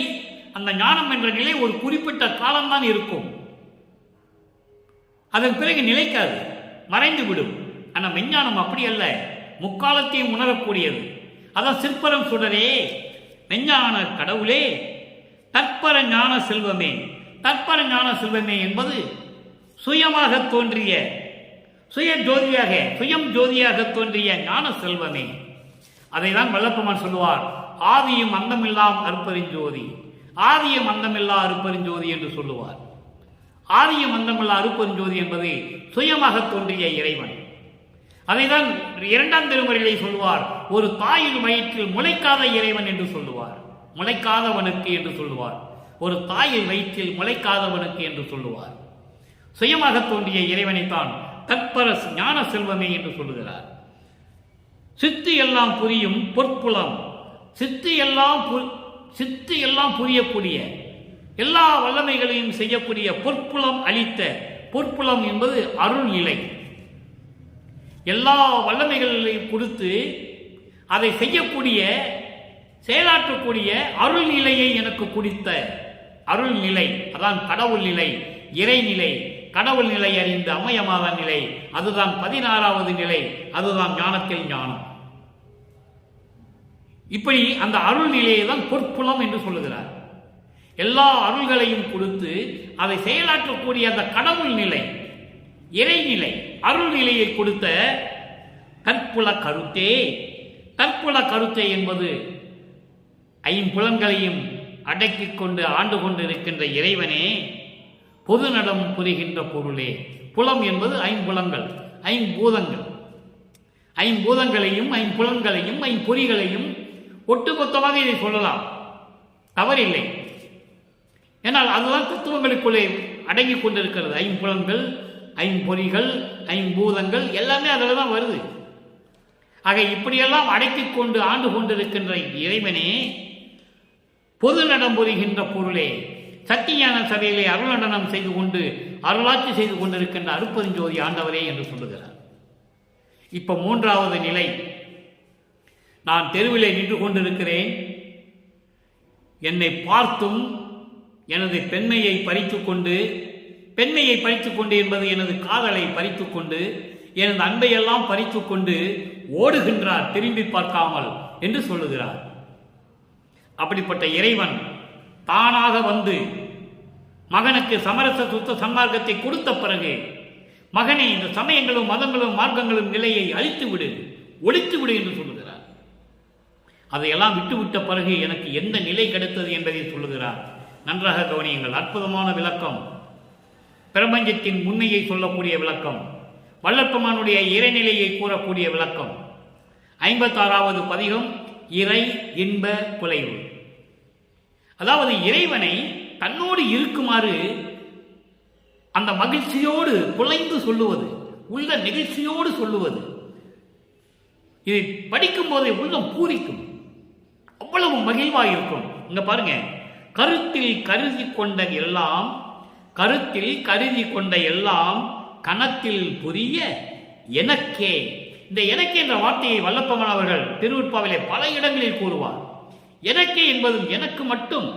அந்த ஞானம் என்ற நிலை ஒரு குறிப்பிட்ட காலம்தான் இருக்கும். அதன் பிறகு நிலைக்காது, மறைந்து விடும். ஆனால் மெஞ்ஞானம் அப்படி அல்ல, முக்காலத்தையும் உணரக்கூடியது. அதான் சிற்பரம் சுடரே, மெஞ்ஞான கடவுளே, தற்பர ஞான செல்வமே. தற்பர ஞான செல்வமே என்பது சுயமாக தோன்றிய, சுய ஜோதியாக, சுயம் ஜோதியாக தோன்றிய ஞான செல்வமே. அதைதான் வல்லப்பெருமான் சொல்லுவார், ஆதியும் அந்தமில்லாம் அருப்பெருஞ்சோதி. ஆதியும் அந்தமில்லா அருப்பெருஞ்சோதி என்று சொல்லுவார். ஆதியும் அந்தமில்லா அருப்பெருஞ்சோதி என்பது சுயமாக தோன்றிய இறைவன். அதைதான் 2ஆம் திருமுறையிலே சொல்லுவார், ஒரு தாயின் வயிற்றில் முளைக்காத இறைவன் என்று சொல்லுவார். முளைக்காதவனுக்கு என்று சொல்லுவார். ஒரு தாயின் வயிற்றில் முளைக்காதவனுக்கு என்று சொல்லுவார். சுயமாக தோன்றிய இறைவனைத்தான் தற்பர ஞான செல்வமே என்று சொல்லுகிறார். சித்து எல்லாம் புரியும் பொற்புலம், சித்து எல்லாம் புரியக்கூடிய, எல்லா வல்லமைகளையும் செய்யக்கூடிய பொற்புலம் அளித்த, பொற்புலம் என்பது அருள் நிலை. எல்லா வல்லமைகளையும் கொடுத்து அதை செய்யக்கூடிய, செயலாற்றக்கூடிய அருள் நிலையை எனக்கு கொடுத்த அருள் நிலை, அதான் கடவுள் நிலை, இறைநிலை. கடவுள் நிலை அறிந்த அமயமாத நிலை, அதுதான் 16வது நிலை, அதுதான் ஞானத்தில் ஞானம். இப்படி அந்த அருள் நிலையை தான் பொற்புலம் என்று சொல்லுகிறார். எல்லா அருள்களையும் கொடுத்து அதை செயலாற்றக்கூடிய அந்த கடவுள் நிலை, இறைநிலை, அருள் நிலையை கொடுத்த தற்புல கருத்தே. தற்புல கருத்தே என்பது ஐம்புலன்களையும் அடக்கிக் கொண்டு ஆண்டு கொண்டு இருக்கின்ற இறைவனே, பொது நடம் புரிகின்ற பொருளே. புலம் என்பது ஐம்புலங்கள், ஐம்பூதங்கள். ஐம்பூதங்களையும் ஐம்புலன்களையும் ஐம்பொறிகளையும் ஒட்டுமொத்தமாக இதை சொல்லலாம், தவறில்லை. ஏன்னால் அதுதான் தத்துவங்களுக்குள்ளே அடங்கிக் கொண்டிருக்கிறது. ஐம்புலன்கள், ஐம்பொறிகள், ஐம்பூதங்கள் எல்லாமே அதில் தான் வருது. ஆக இப்படியெல்லாம் அடக்கிக் கொண்டு ஆண்டு கொண்டிருக்கின்ற இறைவனே, பொது நடம் புரிகின்ற பொருளே. சத்தியான சபையிலே அருளண்டனம் செய்து கொண்டு அருளாட்சி செய்து கொண்டிருக்கின்ற அருட்பெருஞ்சோதி ஆண்டவரே என்று சொல்லுகிறார். இப்ப மூன்றாவது நிலை, நான் தெருவிலே நின்று கொண்டிருக்கிறேன், என்னை பார்த்தும் எனது பெண்மையை பறித்துக்கொண்டு என்பது எனது காதலை பறித்துக்கொண்டு எனது அன்பையெல்லாம் பறித்துக்கொண்டு ஓடுகின்றார் திரும்பி பார்க்காமல் என்று சொல்லுகிறார். அப்படிப்பட்ட இறைவன் தானாக வந்து மகனுக்கு சமரச சுத்த சன்மார்க்கத்தை கொடுத்த பிறகு, மகனே இந்த சமயங்களும் மதங்களும் மார்க்கங்களும் நிலையை அழித்து விடு, ஒழித்து விடு என்று சொல்லுகிறார். அதையெல்லாம் விட்டுவிட்ட பிறகு எனக்கு எந்த நிலை கிடைத்தது என்பதை சொல்லுகிறார். நன்றாக கவனியுங்கள். அற்புதமான விளக்கம், பிரபஞ்சத்தின் உண்மையை சொல்லக்கூடிய விளக்கம், வல்லற்பெருமானுடைய இறைநிலையை கூறக்கூடிய விளக்கம். 56வது பதிகம் இறை இன்ப குலைவு. அதாவது இறைவனை தன்னோடு இருக்குமாறு அந்த மகிழ்ச்சியோடு குலைந்து சொல்லுவது, உள்ள நெகிழ்ச்சியோடு சொல்லுவது. இதை படிக்கும் போதே உள்ளம் பூரிக்கும், அவ்வளவு மகிழ்வாக இருக்கும். இங்க பாருங்க, கருத்தில் கருதி கொண்ட எல்லாம் கணத்தில் புரிய எனக்கே. இந்த எனக்கே என்ற வார்த்தையை வல்லப்பெருமான் அவர்கள் திருவுட்பாவிலே பல இடங்களில் கூறுவார். எனக்கே என்பதும் எனக்கு மட்டும்,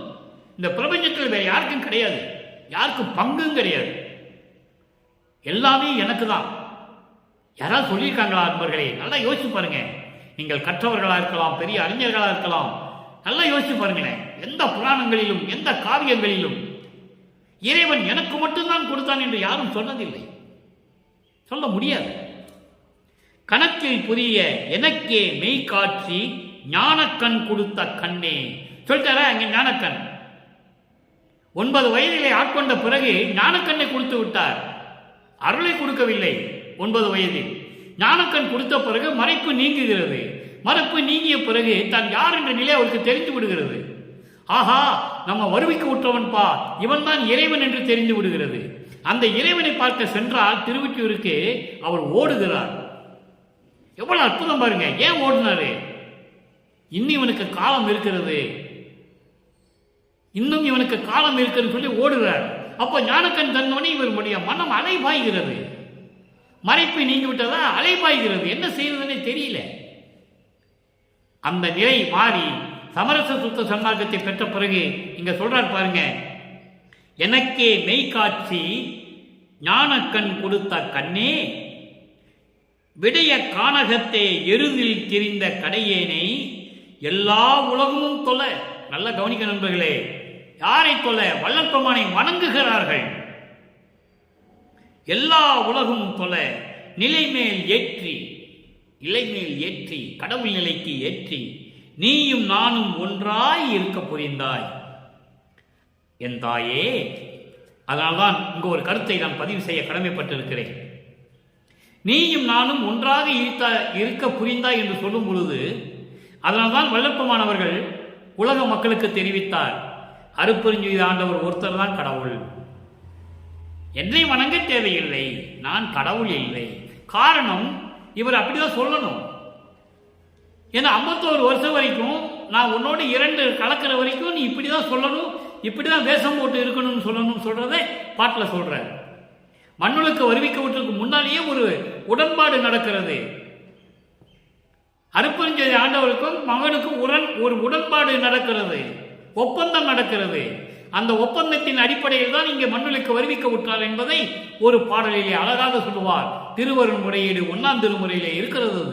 இந்த பிரபஞ்சத்தில் வேற யாருக்கும் கிடையாது, யாருக்கும் பங்கும் கிடையாது, எல்லாமே எனக்கு தான். யாராவது சொல்லியிருக்காங்களா அன்பர்களே? நல்லா யோசிச்சு பாருங்க. நீங்கள் கற்றவர்களா இருக்கலாம், பெரிய அறிஞர்களா இருக்கலாம், நல்லா யோசிச்சு பாருங்களேன். எந்த புராணங்களிலும் எந்த காவியங்களிலும் இறைவன் எனக்கு மட்டும்தான் கொடுத்தான் என்று யாரும் சொன்னதில்லை, சொல்ல முடியாது. கணக்கில் புரிய எனக்கே மெய்காட்சி ஞானக்கண் கொடுத்த கண்ணே சொல்லிட்டாரா? அங்கே ஞானக்கண் 9 வயதிலே ஆட்கொண்ட பிறகு ஞானக்கண்ணை கொடுத்து விட்டார், அருளை கொடுக்கவில்லை. 9 வயதில் ஞானக்கண் கொடுத்த பிறகு மறைப்பு நீங்குகிறது. மறைப்பு நீங்கிய பிறகு தான் யார் என்ற நிலை அவருக்கு தெரிந்து விடுகிறது. ஆஹா, நம்ம வருவிக்கு விட்டவன்பா, இவன் தான் இறைவன் என்று தெரிந்து விடுகிறது. அந்த இறைவனை பார்க்க சென்றால் திருவொற்றியூருக்கு அவர் ஓடுகிறார். எவ்வளவு அற்புதம் பாருங்க. ஏன் ஓடினாரு? இன்னும் இவனுக்கு காலம் இருக்கிறது, இன்னும் இவனுக்கு காலம் இருக்கிறது சொல்லி ஓடுகிறார். அப்போ ஞானக்கண் தந்தவனே இவருடைய மனம் அலைபாய்கிறது. மறைப்பு நீங்கி விட்டதா? அலைபாய்கிறது. என்ன செய்வதுன்னே தெரியல. அந்த நிலை மாறி சமரச சுத்த சன்மார்க்கத்தை பெற்ற பிறகு இங்க சொல்றார் பாருங்க, எனக்கே மெய்காட்சி ஞானக்கண் கொடுத்த கண்ணே விடைய கானகத்தே எருதில் திரிந்த கடையேனை எல்லா உலகமும் தொலை. நல்ல கவனிக்க நண்பர்களே, யாரை தொலை? வல்லற்பெருமானை வணங்குகிறார்கள். எல்லா உலகமும் தொலை, நிலைமேல் ஏற்றி, இலைமேல் ஏற்றி, கடவுள் நிலைக்கு ஏற்றி, நீயும் நானும் ஒன்றாய் இருக்க புரிந்தாய் என் தாயே. அதனால்தான் இங்கு ஒரு கருத்தை நான் பதிவு செய்ய கடமைப்பட்டிருக்கிறேன். நீயும் நானும் ஒன்றாக இருக்க புரிந்தாய் என்று சொல்லும் பொழுது, அதனால்தான் வல்லற்பெருமானவர்கள் உலக மக்களுக்கு தெரிவித்தார், அருட்பெருஞ்சோதி ஆண்டவர் ஒருத்தர் தான் கடவுள், என்னை வணங்க தேவையில்லை, நான் கடவுள் இல்லை. காரணம், இவர் அப்படிதான் சொல்லணும். ஏன்னா 51 வருஷம் வரைக்கும் நான் உன்னோடு 2 கலக்கிற வரைக்கும் நீ இப்படிதான் சொல்லணும், இப்படிதான் வேஷம் போட்டு இருக்கணும்னு சொல்லணும்னு சொல்றதை பாட்டில் சொல்ற. மண்ணுக்கு வருவிக்கப்பட்டதுக்கு முன்னாலேயே ஒரு உடன்பாடு நடக்கிறது. அருட்பெருஞ்சோதி ஆண்டவருக்கும் மகனுக்கும் ஒரு உடன்பாடு நடக்கிறது, ஒப்பந்தம் நடக்கிறது. அந்த ஒப்பந்தத்தின் அடிப்படையில் தான் இங்கே மண்ணுக்கு வருவிக்க விட்டார் என்பதை ஒரு பாடலிலே அழகாக சொல்லுவார். திருவருண்முறையீடு 1ஆம் திருமுறையிலே இருக்கிறது,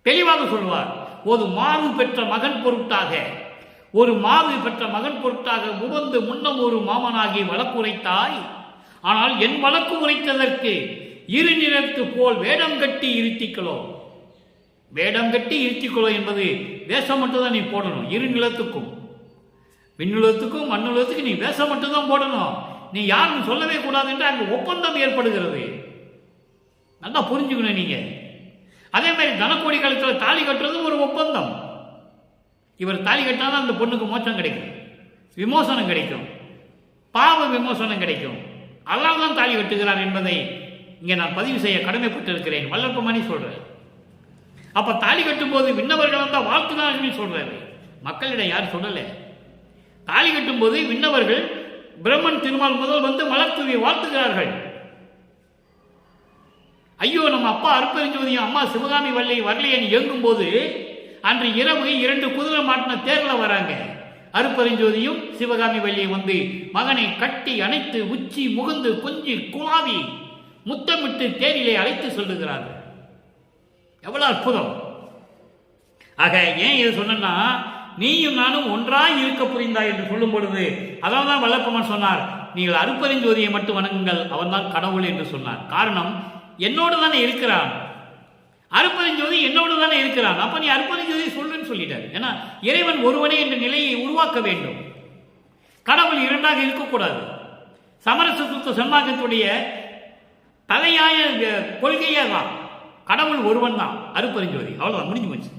தெளிவாக சொல்வார். ஒரு மாவு பெற்ற மகன் பொருட்டாக முகந்து முன்னம் ஒரு மாமனாகி வழக்குரைத்தாய். ஆனால் என் வழக்கு உரைத்ததற்கு 2 நிலத்து போல் வேடம் கட்டி இருத்திக்கலோ. வேடம் கட்டி இருத்திக்கலோ என்பது வேஷம் மட்டும்தான் நீ போடணும். 2 நிலத்துக்கும், விண்ணுலகத்துக்கும் மண்ணுலகத்துக்கும் நீ வேஷம் மட்டும்தான் போடணும். நீ யாரும் சொல்லவே கூடாது என்று அங்கு ஒப்பந்தம் ஏற்படுகிறது. நல்லா புரிஞ்சுக்கணும் நீங்க. அதே மாதிரி தனக்கோடி காலத்தில் தாலி கட்டுறது ஒரு ஒப்பந்தம். இவர் தாலி கட்டாதான் அந்த பொண்ணுக்கு மோட்சம் கிடைக்கும், விமோசனம் கிடைக்கும், பாவ விமோசனம் கிடைக்கும். அதனால தான் தாலி கட்டுகிறார் என்பதை இங்கே நான் பதிவு செய்ய கடமைப்பட்டிருக்கிறேன். வல்லற்பெருமானி சொல்றார். அப்ப தாலி கட்டும் போது விண்ணவர்கள் வந்தால் வாழ்த்துனார்கள் சொல்றாரு. மக்களிடம் யார் சொல்லல. தாலி கட்டும் போது விண்ணவர்கள் பிரம்மன் திருமால் முதல் வந்து மலர் தூவி வாழ்த்துகிறார்கள். ஐயோ, நம்ம அப்பா அருட்பெருஞ்சோதியும் அம்மா சிவகாமி வள்ளி வரலையன் இயங்கும் போது அன்று இரவு 2 குதிரை மாட்டின தேர்ல வராங்க. அருட்பெருஞ்சோதியும் சிவகாமி வள்ளியும் வந்து மகனை கட்டி அணைத்து உச்சி முகந்து கொஞ்சி குழாவி முத்தமிட்டு தேரிலே அழைத்து சொல்லுகிறார்கள். எவ்வளவு அற்புதம்! ஆக ஏன் இது சொன்னா, நீயும் நானும் ஒன்றாய் இருக்க புரிந்தாய் என்று சொல்லும் பொழுது அதான் தான் வல்லப்பமன் சொன்னார், நீங்கள் அருட்பெருஞ்சோதியை மட்டும் வணங்குங்கள், அவன் தான் கடவுள் என்று சொன்னார். காரணம், என்னோடு தானே இருக்கிறான், அருட்பெருஞ்சோதி என்னோடு தானே இருக்கிறான். அப்ப நீ அருட்பெருஞ்சோதி சொல்லுன்னு சொல்லிட்டார். ஏன்னா இறைவன் ஒருவனே என்ற நிலையை உருவாக்க வேண்டும். கடவுள் 2ஆக இருக்கக்கூடாது. சமரச சுத்த சன்மார்க்கத்துடைய தலையாய கொள்கையே தான் கடவுள் ஒருவன் தான், அருட்பெருஞ்சோதி. அவ்வளவுதான், முடிஞ்சு போச்சு.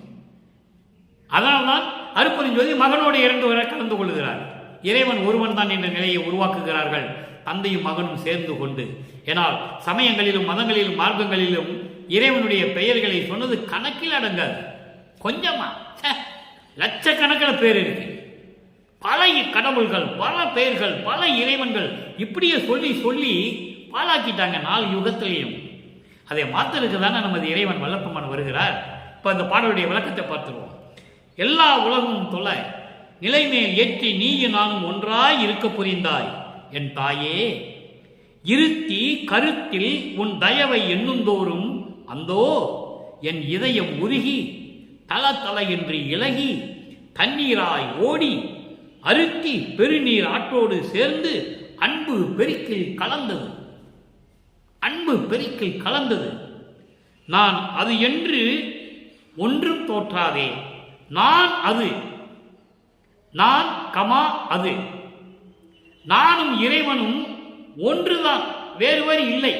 அதனால்தான் அருட்பெருஞ்சோதி மகனோடு 2 வரை கலந்து கொள்கிறார். இறைவன் ஒருவன் தான் என்ற நிலையை உருவாக்குகிறார்கள் தந்தையும் மகனும் சேர்ந்து கொண்டு. ஏனால் சமயங்களிலும் மதங்களிலும் மார்க்கங்களிலும் இறைவனுடைய பெயர்களை சொன்னது கணக்கில் அடங்காது. கொஞ்சமா லட்சக்கணக்கில் பேர் இருக்கு. பல கடவுள்கள், பல பெயர்கள், பல இறைவன்கள் இப்படியே சொல்லி சொல்லி பாழாக்கிட்டாங்க 4 யுகத்திலையும். அதை மாத்திருக்கு தானே நமது இறைவன் வல்லப்பமன் வருகிறார். இப்ப அந்த பாடலுடைய விளக்கத்தை பார்த்துருவோம். எல்லா உலகும் தொலை நிலைமேல் ஏற்றி நீயும் நானும் ஒன்றாய் இருக்க புரிந்தாய் என் தாயே, இருத்தி கருத்தில் உன் தயவை எண்ணுந்தோறும் அந்தோ என் இதயம் உருகி தல தல என்று இலகி தண்ணீராய் ஓடி அருத்தி பெருநீர் ஆற்றோடு சேர்ந்து அன்பு பெருக்கில் கலந்தது. அன்பு பெருக்கில் கலந்தது. நான் அது என்று ஒன்றும் தோற்றாதே, நான் அது, நான் கமா அது, நானும் இறைவனும் ஒன்றுதான், வேறு இல்லை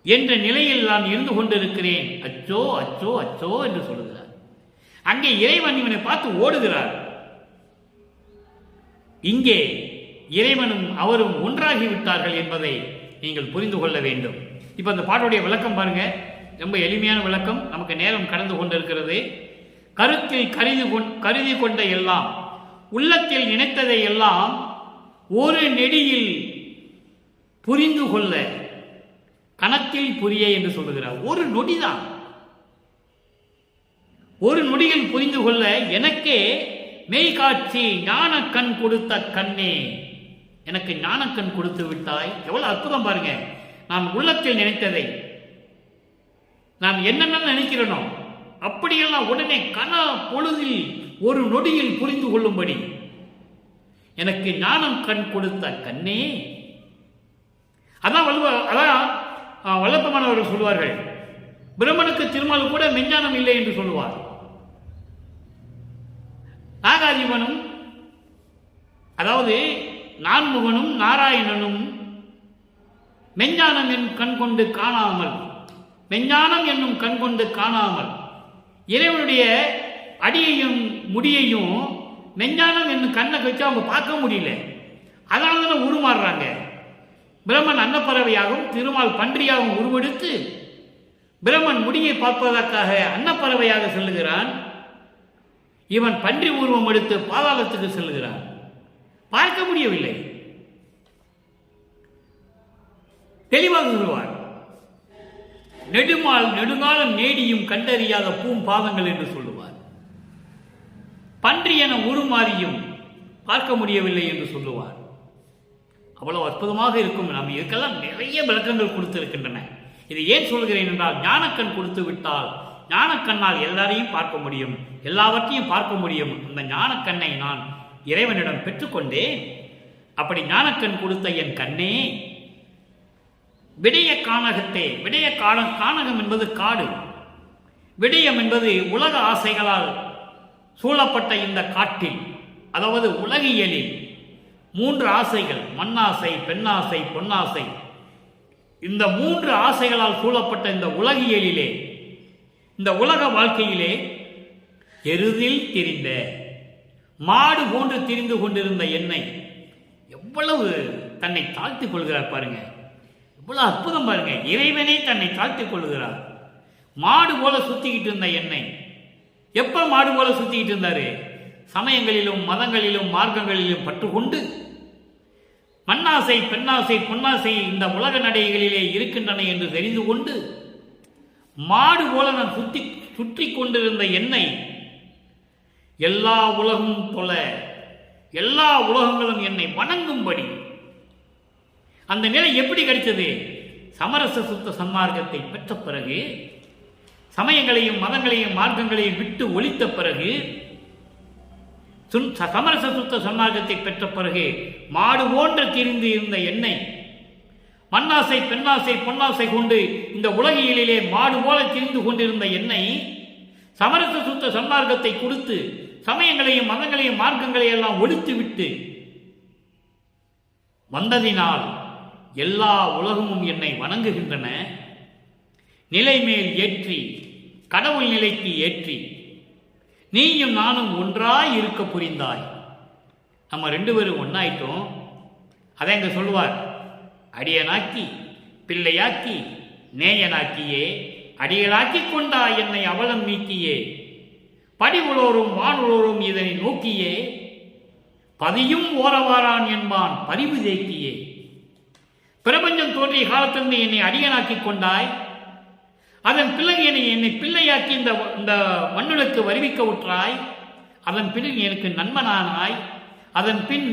என்ற நிலையில் நான் இருந்து கொண்டிருக்கிறேன். அச்சோ அச்சோ அச்சோ என்று சொல்லுகிறார். அங்கே இறைவன் இவனை பார்த்து ஓடுகிறார். இங்கே இறைவனும் அவரும் ஒன்றாகிவிட்டார்கள் என்பதை நீங்கள் புரிந்து கொள்ள வேண்டும். இப்ப அந்த பாட்டுடைய விளக்கம் பாருங்க, ரொம்ப எளிமையான விளக்கம். நமக்கு நேரம் கடந்து கொண்டிருக்கிறது. கருத்தில் கருதி கொண்ட எல்லாம், உள்ளத்தில் நினைத்ததை எல்லாம் ஒரு நெடியில் புரிந்து கொள்ள கணத்தில் புரிய என்று சொல்லுகிறார். ஒரு நொடிதான், ஒரு நொடியில் புரிந்து கொள்ள எனக்கே மெய்காட்சி ஞான கண் கொடுத்த கண்ணே, எனக்கு ஞானக்கண் கொடுத்து விட்டாய். எவ்வளவு அற்புதம் பாருங்க. நான் உள்ளத்தில் நினைத்ததை, நான் என்னென்ன நினைக்கிறேனோ அப்படியெல்லாம் உடனே கன பொழுதில் ஒரு நொடியில் புரிந்து கொள்ளும்படி எனக்கு ஞானம் கண் கொடுத்த கண்ணே. அதான் வல்லப்பமானவர்கள் சொல்வார்கள், பிரம்மனுக்கு திருமால் கூட மெஞ்ஞானம் இல்லை என்று சொல்லுவார். நாகாதிபனும், அதாவது நான்முகனும் நாராயணனும் மெஞ்ஞானம் என் கண் கொண்டு காணாமல், மெஞ்ஞானம் என்னும் கண் கொண்டு காணாமல் இறைவனுடைய அடியையும் முடியையும் மெஞ்ஞானம் என்னும் கண்ணை வச்சு அவங்க பார்க்க முடியல. அதனால தானே உருமாறுறாங்க. பிரம்மன் அன்னப்பறவையாகவும் திருமால் பன்றியாகவும் உருவெடுத்து பிரம்மன் முடியை பார்ப்பதற்காக அன்னப்பறவையாக செல்லுகிறான். இவன் பன்றி உருவம் எடுத்து பாதாளத்துக்கு செல்லுகிறான். பார்க்க முடியவில்லை. தெளிவாக சொல்லுவார், நெடுமால் நெடுங்காலம் நேடியும் கண்டறியாத பூம்பாதங்கள் என்று சொல்லுவார். பன்றி என உருமாறியும் பார்க்க முடியவில்லை என்று சொல்லுவார். அவ்வளவு அற்புதமாக இருக்கும். நாம் இதுக்கெல்லாம் நிறைய விளக்கங்கள் கொடுத்திருக்கின்றன. இது ஏன் சொல்கிறேன் என்றால், ஞானக்கண் கொடுத்து விட்டால் ஞானக்கண்ணால் எல்லாரையும் பார்க்க முடியும், எல்லாவற்றையும் பார்க்க முடியும். அந்த ஞானக்கண்ணை நான் இறைவனிடம் பெற்றுக்கொண்டேன். அப்படி ஞானக்கண் கொடுத்த என் கண்ணே, விடய கானகத்தே, விடய கானகம் என்பது காடு, விடயம் என்பது உலக ஆசைகளால் சூழப்பட்ட இந்த காட்டில், அதாவது உலகியலில் 3 ஆசைகள், மண்ணாசை, பெண்ணாசை, பொன்னாசை, இந்த 3 ஆசைகளால் சூழப்பட்ட இந்த உலகியலிலே, இந்த உலக வாழ்க்கையிலே எருதில் திரிந்த மாடு போன்று திரிந்து கொண்டிருந்த என்னை எவ்வளவு தன்னை தாழ்த்திக் கொள்கிறார் பாருங்க. எவ்வளவு அற்புதம் பாருங்க. இறைவனை தன்னை தாழ்த்திக் கொள்கிறார். மாடு போல சுத்திக்கிட்டு இருந்த என்னை, எப்ப மாடு போல சுத்திக்கிட்டு இருந்தாரு? சமயங்களிலும் மதங்களிலும் மார்க்கங்களிலும் பற்றுக்கொண்டு மண்ணாசை பெண்ணாசை பொன்னாசை இந்த உலக நடைகளிலே இருக்கின்றன என்று தெரிந்து கொண்டு மாடு போல நான் சுற்றி கொண்டிருந்த என்னை எல்லா உலகமும் போல எல்லா உலகங்களும் என்னை வணங்கும்படி அந்த நிலை எப்படி கிடைத்தது? சமரச சுத்த சன்மார்க்கத்தை பெற்ற பிறகு, சமயங்களையும் மதங்களையும் மார்க்கங்களையும் விட்டு ஒழித்த பிறகு, சமரச சுத்த சன்மார்க்கத்தை பெற்ற பிறகு மாடு போன்று திரிந்து இருந்த என்னை மண்ணாசை பெண்ணாசை பொன்னாசை கொண்டு இந்த உலகியலிலே மாடு போல திரிந்து கொண்டிருந்த என்னை சமரச சுத்த சன்மார்க்கத்தை கொடுத்து சமயங்களையும் மதங்களையும் மார்க்கங்களையும் எல்லாம் ஒழித்து விட்டு வந்ததினால் எல்லா உலகமும் என்னை வணங்குகின்றன. நிலை மேல் ஏற்றி கடவுள் நிலைக்கு ஏற்றி நீயும் நானும் ஒன்றாய் இருக்க புரிந்தாய். நம்ம 2 பேரும் ஒன்னாயிட்டோம். அதை அங்க சொல்லுவார், அடியனாக்கி பிள்ளையாக்கி நேயனாக்கியே அடியலாக்கி கொண்டாய் என்னை அவலம் நீக்கியே படி உளோரும் வானுளோரும் இதனை நோக்கியே பதியும் ஓரவாரான் என்பான் பரிவு தேக்கியே. பிரபஞ்சம் தோன்றிய காலத்திலிருந்து என்னை அடியனாக்கி கொண்டாய். அதன் பிறகு என்னை பிள்ளையாக்கி இந்த மண்ணுக்கு வருவிக்க உற்றாய். அதன் பிறகு எனக்கு நண்பனானாய். அதன் பின்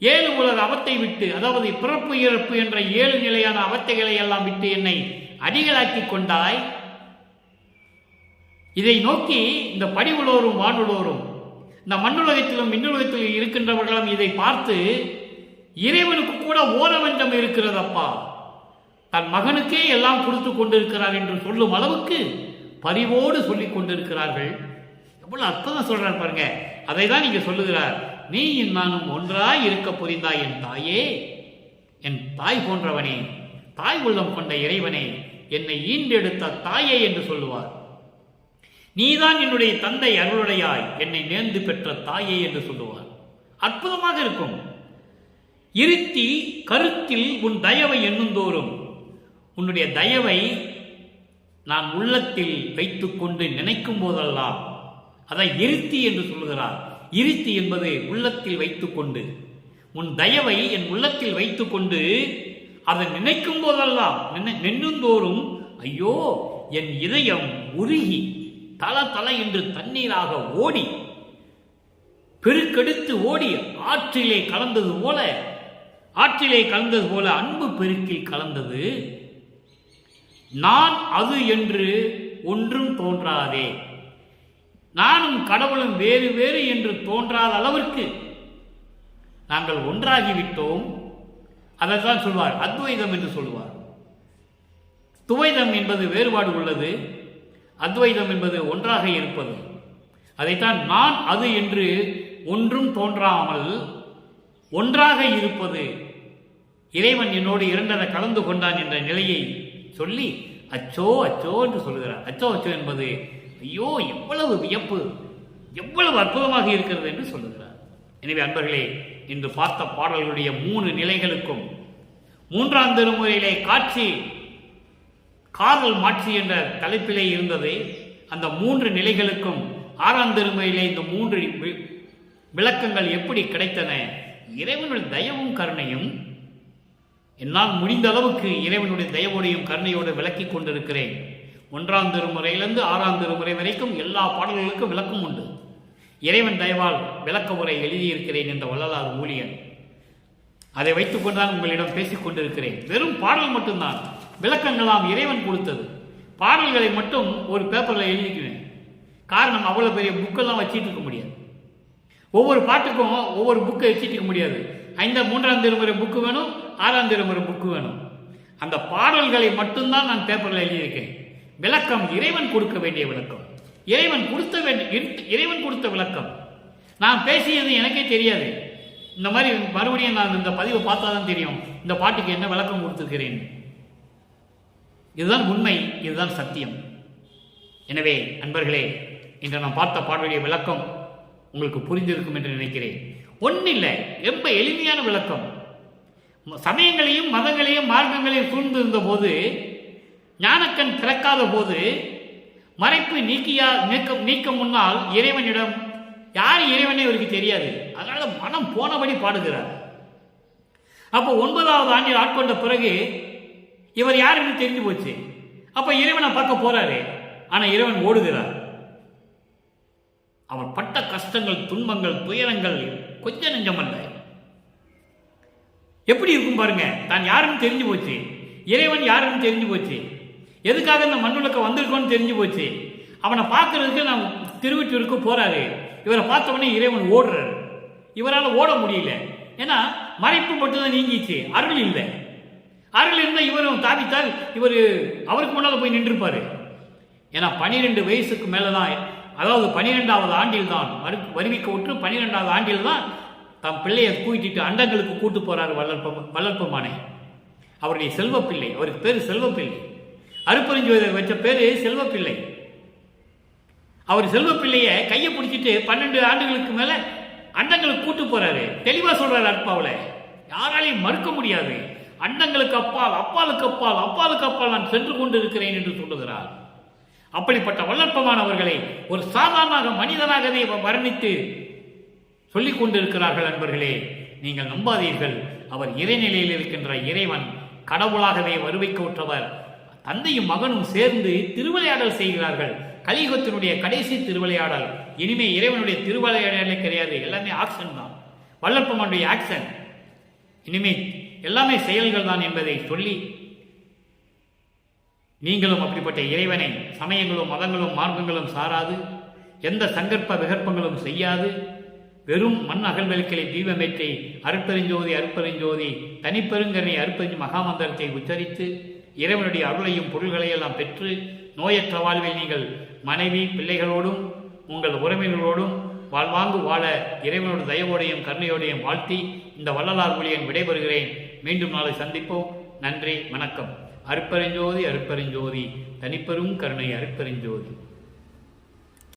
7 உலக அவத்தை விட்டு, அதாவது பிறப்பு இறப்பு என்ற 7 நிலையான அவத்தைகளை எல்லாம் விட்டு என்னை அடிகளாக்கி கொண்டாய். இதை நோக்கி இந்த படி உளோரும் வானுளோரும் இந்த மண்ணுலகத்திலும் மின்னுலகத்திலும் இருக்கின்றவர்களும் இதை பார்த்து இறைவனுக்கு கூட ஓரவஞ்சம் இருக்கிறதப்பா, தன் மகனுக்கே எல்லாம் கொடுத்து கொண்டிருக்கிறார் என்று சொல்லும் அளவுக்கு பரிவோடு சொல்லிக் கொண்டிருக்கிறார்கள். எவ்வளவு அற்புதம் சொல்றார் பாருங்க. அதை தான் நீங்க சொல்லுகிறார், நீ நானும் ஒன்றாய் இருக்க புரிந்தாய் என் தாயே, என் தாய் போன்றவனே, தாய் உள்ளம் கொண்ட இறைவனே, என்னை ஈண்டெடுத்த தாயே என்று சொல்லுவார். நீதான் என்னுடைய தந்தை அருளுடையாய், என்னை நேர்ந்து பெற்ற தாயே என்று சொல்லுவார். அற்புதமாக இருக்கும். இருத்தி கருத்தில் உன் தயவை எண்ணுந்தோறும் உன்னுடைய தயவை நான் உள்ளத்தில் வைத்துக் கொண்டு நினைக்கும் போதெல்லாம், அதை இருத்தி என்று சொல்லுகிறார். இருத்தி என்பது உள்ளத்தில் வைத்துக் கொண்டு, உன் தயவை என் உள்ளத்தில் வைத்துக் கொண்டு அதை நினைக்கும் போதெல்லாம் நின்னுந்தோறும் ஐயோ என் இதயம் உருகி தல தல என்று தண்ணீராக ஓடி பெருக்கெடுத்து ஓடி ஆற்றிலே கலந்தது போல அன்பு பெருக்கில் கலந்தது. நான் அது என்று ஒன்றும் தோன்றாதே, நானும் கடவுளும் வேறு வேறு என்று தோன்றாத அளவிற்கு நாங்கள் ஒன்றாகிவிட்டோம். அதைத்தான் சொல்வார், அத்வைதம் என்று சொல்வார். துவைதம் என்பது வேறுபாடு உள்ளது, அத்வைதம் என்பது ஒன்றாக இருப்பது. அதைத்தான் நான் அது என்று ஒன்றும் தோன்றாமல் ஒன்றாக இருப்பது. இறைவன் என்னோடு இரண்டரை கலந்து கொண்டான் என்ற நிலையை சொல்லி அச்சோ அச்சோ என்று சொல்லுகிறார். அச்சோ அச்சோ என்பது ஐயோ எவ்வளவு வியப்பு, எவ்வளவு அற்புதமாக இருக்கிறது என்று சொல்லுகிறார். எனவே அன்பர்களே, இன்று பார்த்த பாடல்களுடைய 3 நிலைகளுக்கும் 3ஆம் திருமுறையிலே காட்சி காதல் மாட்சி என்ற தலைப்பிலே இருந்தது. அந்த 3 நிலைகளுக்கும் 6ஆம் திருமுறையிலே இந்த 3 விளக்கங்கள் எப்படி கிடைத்தன? இறைவனுடைய தயவும் கருணையும் என்னால் முடிந்த அளவுக்கு இறைவனுடைய தயவோடையும் கருணையோடு விளக்கி கொண்டிருக்கிறேன். 1ஆம் திருமுறையிலிருந்து 6ஆம் திருமுறை வரைக்கும் எல்லா பாடல்களுக்கும் விளக்கம் உண்டு. இறைவன் தயவால் விளக்க உரை எழுதியிருக்கிறேன் என்ற வள்ளலார் ஊழியன். அதை வைத்துக் கொண்டுதான் உங்களிடம் பேசிக் கொண்டிருக்கிறேன். வெறும் பாடல் மட்டும்தான், விளக்கங்களாம் இறைவன் கொடுத்தது. பாடல்களை மட்டும் ஒரு பேப்பரில் எழுதிக்குவேன். காரணம், அவ்வளோ பெரிய புக்கெல்லாம் வச்சிட்டு இருக்க முடியாது. ஒவ்வொரு பாட்டுக்கும் ஒவ்வொரு புக்கை வச்சிட்டு இருக்க முடியாது. 3ஆம் திருமுறை புக்கு வேணும், 6ஆம் திருமுறை புக்கு வேணும். அந்த பாடல்களை மட்டும்தான் நான் பேப்பரில் எழுதியிருக்கேன். விளக்கம் இறைவன் கொடுக்க வேண்டிய விளக்கம், இறைவன் கொடுத்த விளக்கம். நான் பேசியது எனக்கே தெரியாது. இந்த மாதிரி மறுபடியும் நான் இந்த பதிவை பார்த்தா தான் தெரியும் இந்த பாட்டுக்கு என்ன விளக்கம் கொடுத்திருக்கிறேன். இதுதான் உண்மை, இதுதான் சத்தியம். எனவே அன்பர்களே, இன்று நான் பார்த்த பாடலுடைய விளக்கம் உங்களுக்கு புரிந்திருக்கும் என்று நினைக்கிறேன். ஒன்றில்லை, ரொம்ப எளிமையான விளக்கம். சமயங்களையும் மதங்களையும் மார்க்கங்களையும் சூழ்ந்திருந்த போது, ஞானக்கண் திறக்காத போது, மறைப்பு நீக்க முன்னால் இறைவனிடம் யார் இறைவனே இவருக்கு தெரியாது. அதனால மனம் போனபடி பாடுகிறார். அப்போ 9வது ஆண்டில் ஆட்கொண்ட பிறகு இவர் யாருன்னு தெரிஞ்சு போச்சு. அப்ப இறைவனை பார்க்க போறாரு. ஆனா இறைவன் ஓடுகிறார். அவன் பட்ட கஷ்டங்கள், துன்பங்கள், துயரங்கள் கொஞ்சம் நெஞ்சமல்ல. எப்படி இருக்கும் பாருங்க. தான் யாருன்னு தெரிஞ்சு போச்சு, இறைவன் யாருன்னு தெரிஞ்சு போச்சு, எதுக்காக இந்த மண்ணுலக்க வந்திருக்கோன்னு தெரிஞ்சு போச்சு. அவனை பார்க்கறதுக்கு நான் திருவிட்டூருக்கு போறாரு. இவரை பார்த்த உடனே இறைவன் ஓடுறாரு. இவரால் ஓட முடியல. ஏன்னா மறைப்பு மட்டும்தான் நீங்கிச்சு, அருள் இல்லை. அருள் இருந்தால் இவரும் தாவித்தால் இவர் அவருக்கு முன்னால் போய் நின்றுப்பாரு. ஏன்னா 12 வயசுக்கு மேலதான், அதாவது 12வது ஆண்டில் தான் வருவிக்க விட்டு 12வது ஆண்டில் தான் தம் பிள்ளையை கூட்டிட்டு அண்டங்களுக்கு கூட்டு போறாரு வளர்ப்பமானே. அவருடைய செல்வப்பிள்ளை, அவருக்கு பேரு செல்வப்பிள்ளை. அருப்பெருஞ்சோதியை வச்ச பேரு செல்வப்பிள்ளை. அவர் செல்வப்பிள்ளைய கையை பிடிச்சிட்டு 12 ஆண்டுகளுக்கு மேல அண்டங்களுக்கு கூட்டு போறாரு. தெளிவா சொல்றாரு அற்பாவில், யாராலையும் மறுக்க முடியாது. அண்டங்களுக்கு அப்பால், அப்பாலுக்கு அப்பால், அப்பாலுக்கு அப்பால் நான் சென்று கொண்டு இருக்கிறேன் என்று சொல்லுகிறார். அப்படிப்பட்ட வல்லற்பமானவர்களை ஒரு சாதாரண மனிதனாகவே வர்ணித்து சொல்லிக் கொண்டிருக்கிறார்கள். நண்பர்களே, நீங்கள் நம்பாதீர்கள். அவர் இறைநிலையில் இருக்கின்ற இறைவன் கடவுளாகவே வருவிக்க உற்றவர். தந்தையும் மகனும் சேர்ந்து திருவிளையாடல் செய்கிறார்கள். கலியுகத்தினுடைய கடைசி திருவிளையாடல். இனிமே இறைவனுடைய திருவிளையாடலே கிடையாது, எல்லாமே ஆக்ஷன் தான். வல்லற்பமானுடைய ஆக்ஷன். இனிமே எல்லாமே செயல்கள் தான் என்பதை சொல்லி, நீங்களும் அப்படிப்பட்ட இறைவனை சமயங்களும் மதங்களும் மார்க்கங்களும் சாராது, எந்த சங்கற்ப விகற்பங்களும் செய்யாது, வெறும் மண் அகல்வெளிகளை தீபமேற்றி அருட்பெருஞ்சோதி அருட்பெருஞ்சோதி தனிப்பெருங்கனை அருட்பெருஞ்சு மகாமந்திரத்தை உச்சரித்து இறைவனுடைய அருளையும் பொருள்களையெல்லாம் பெற்று நோயற்ற வாழ்வில் நீங்கள் மனைவி பிள்ளைகளோடும் உங்கள் உறவினர்களோடும் வாழ்வாங்கு வாழ இறைவனோட தயவோடையும் கருணையோடையும் வாழ்த்தி இந்த வள்ளலார் மொழியன் விடைபெறுகிறேன். மீண்டும் நாளை சந்திப்போம். நன்றி, வணக்கம். அருட்பெருஞ்சோதி அருட்பெருஞ்சோதி தனிப்பெரும் கருணை அருட்பெருஞ்சோதி.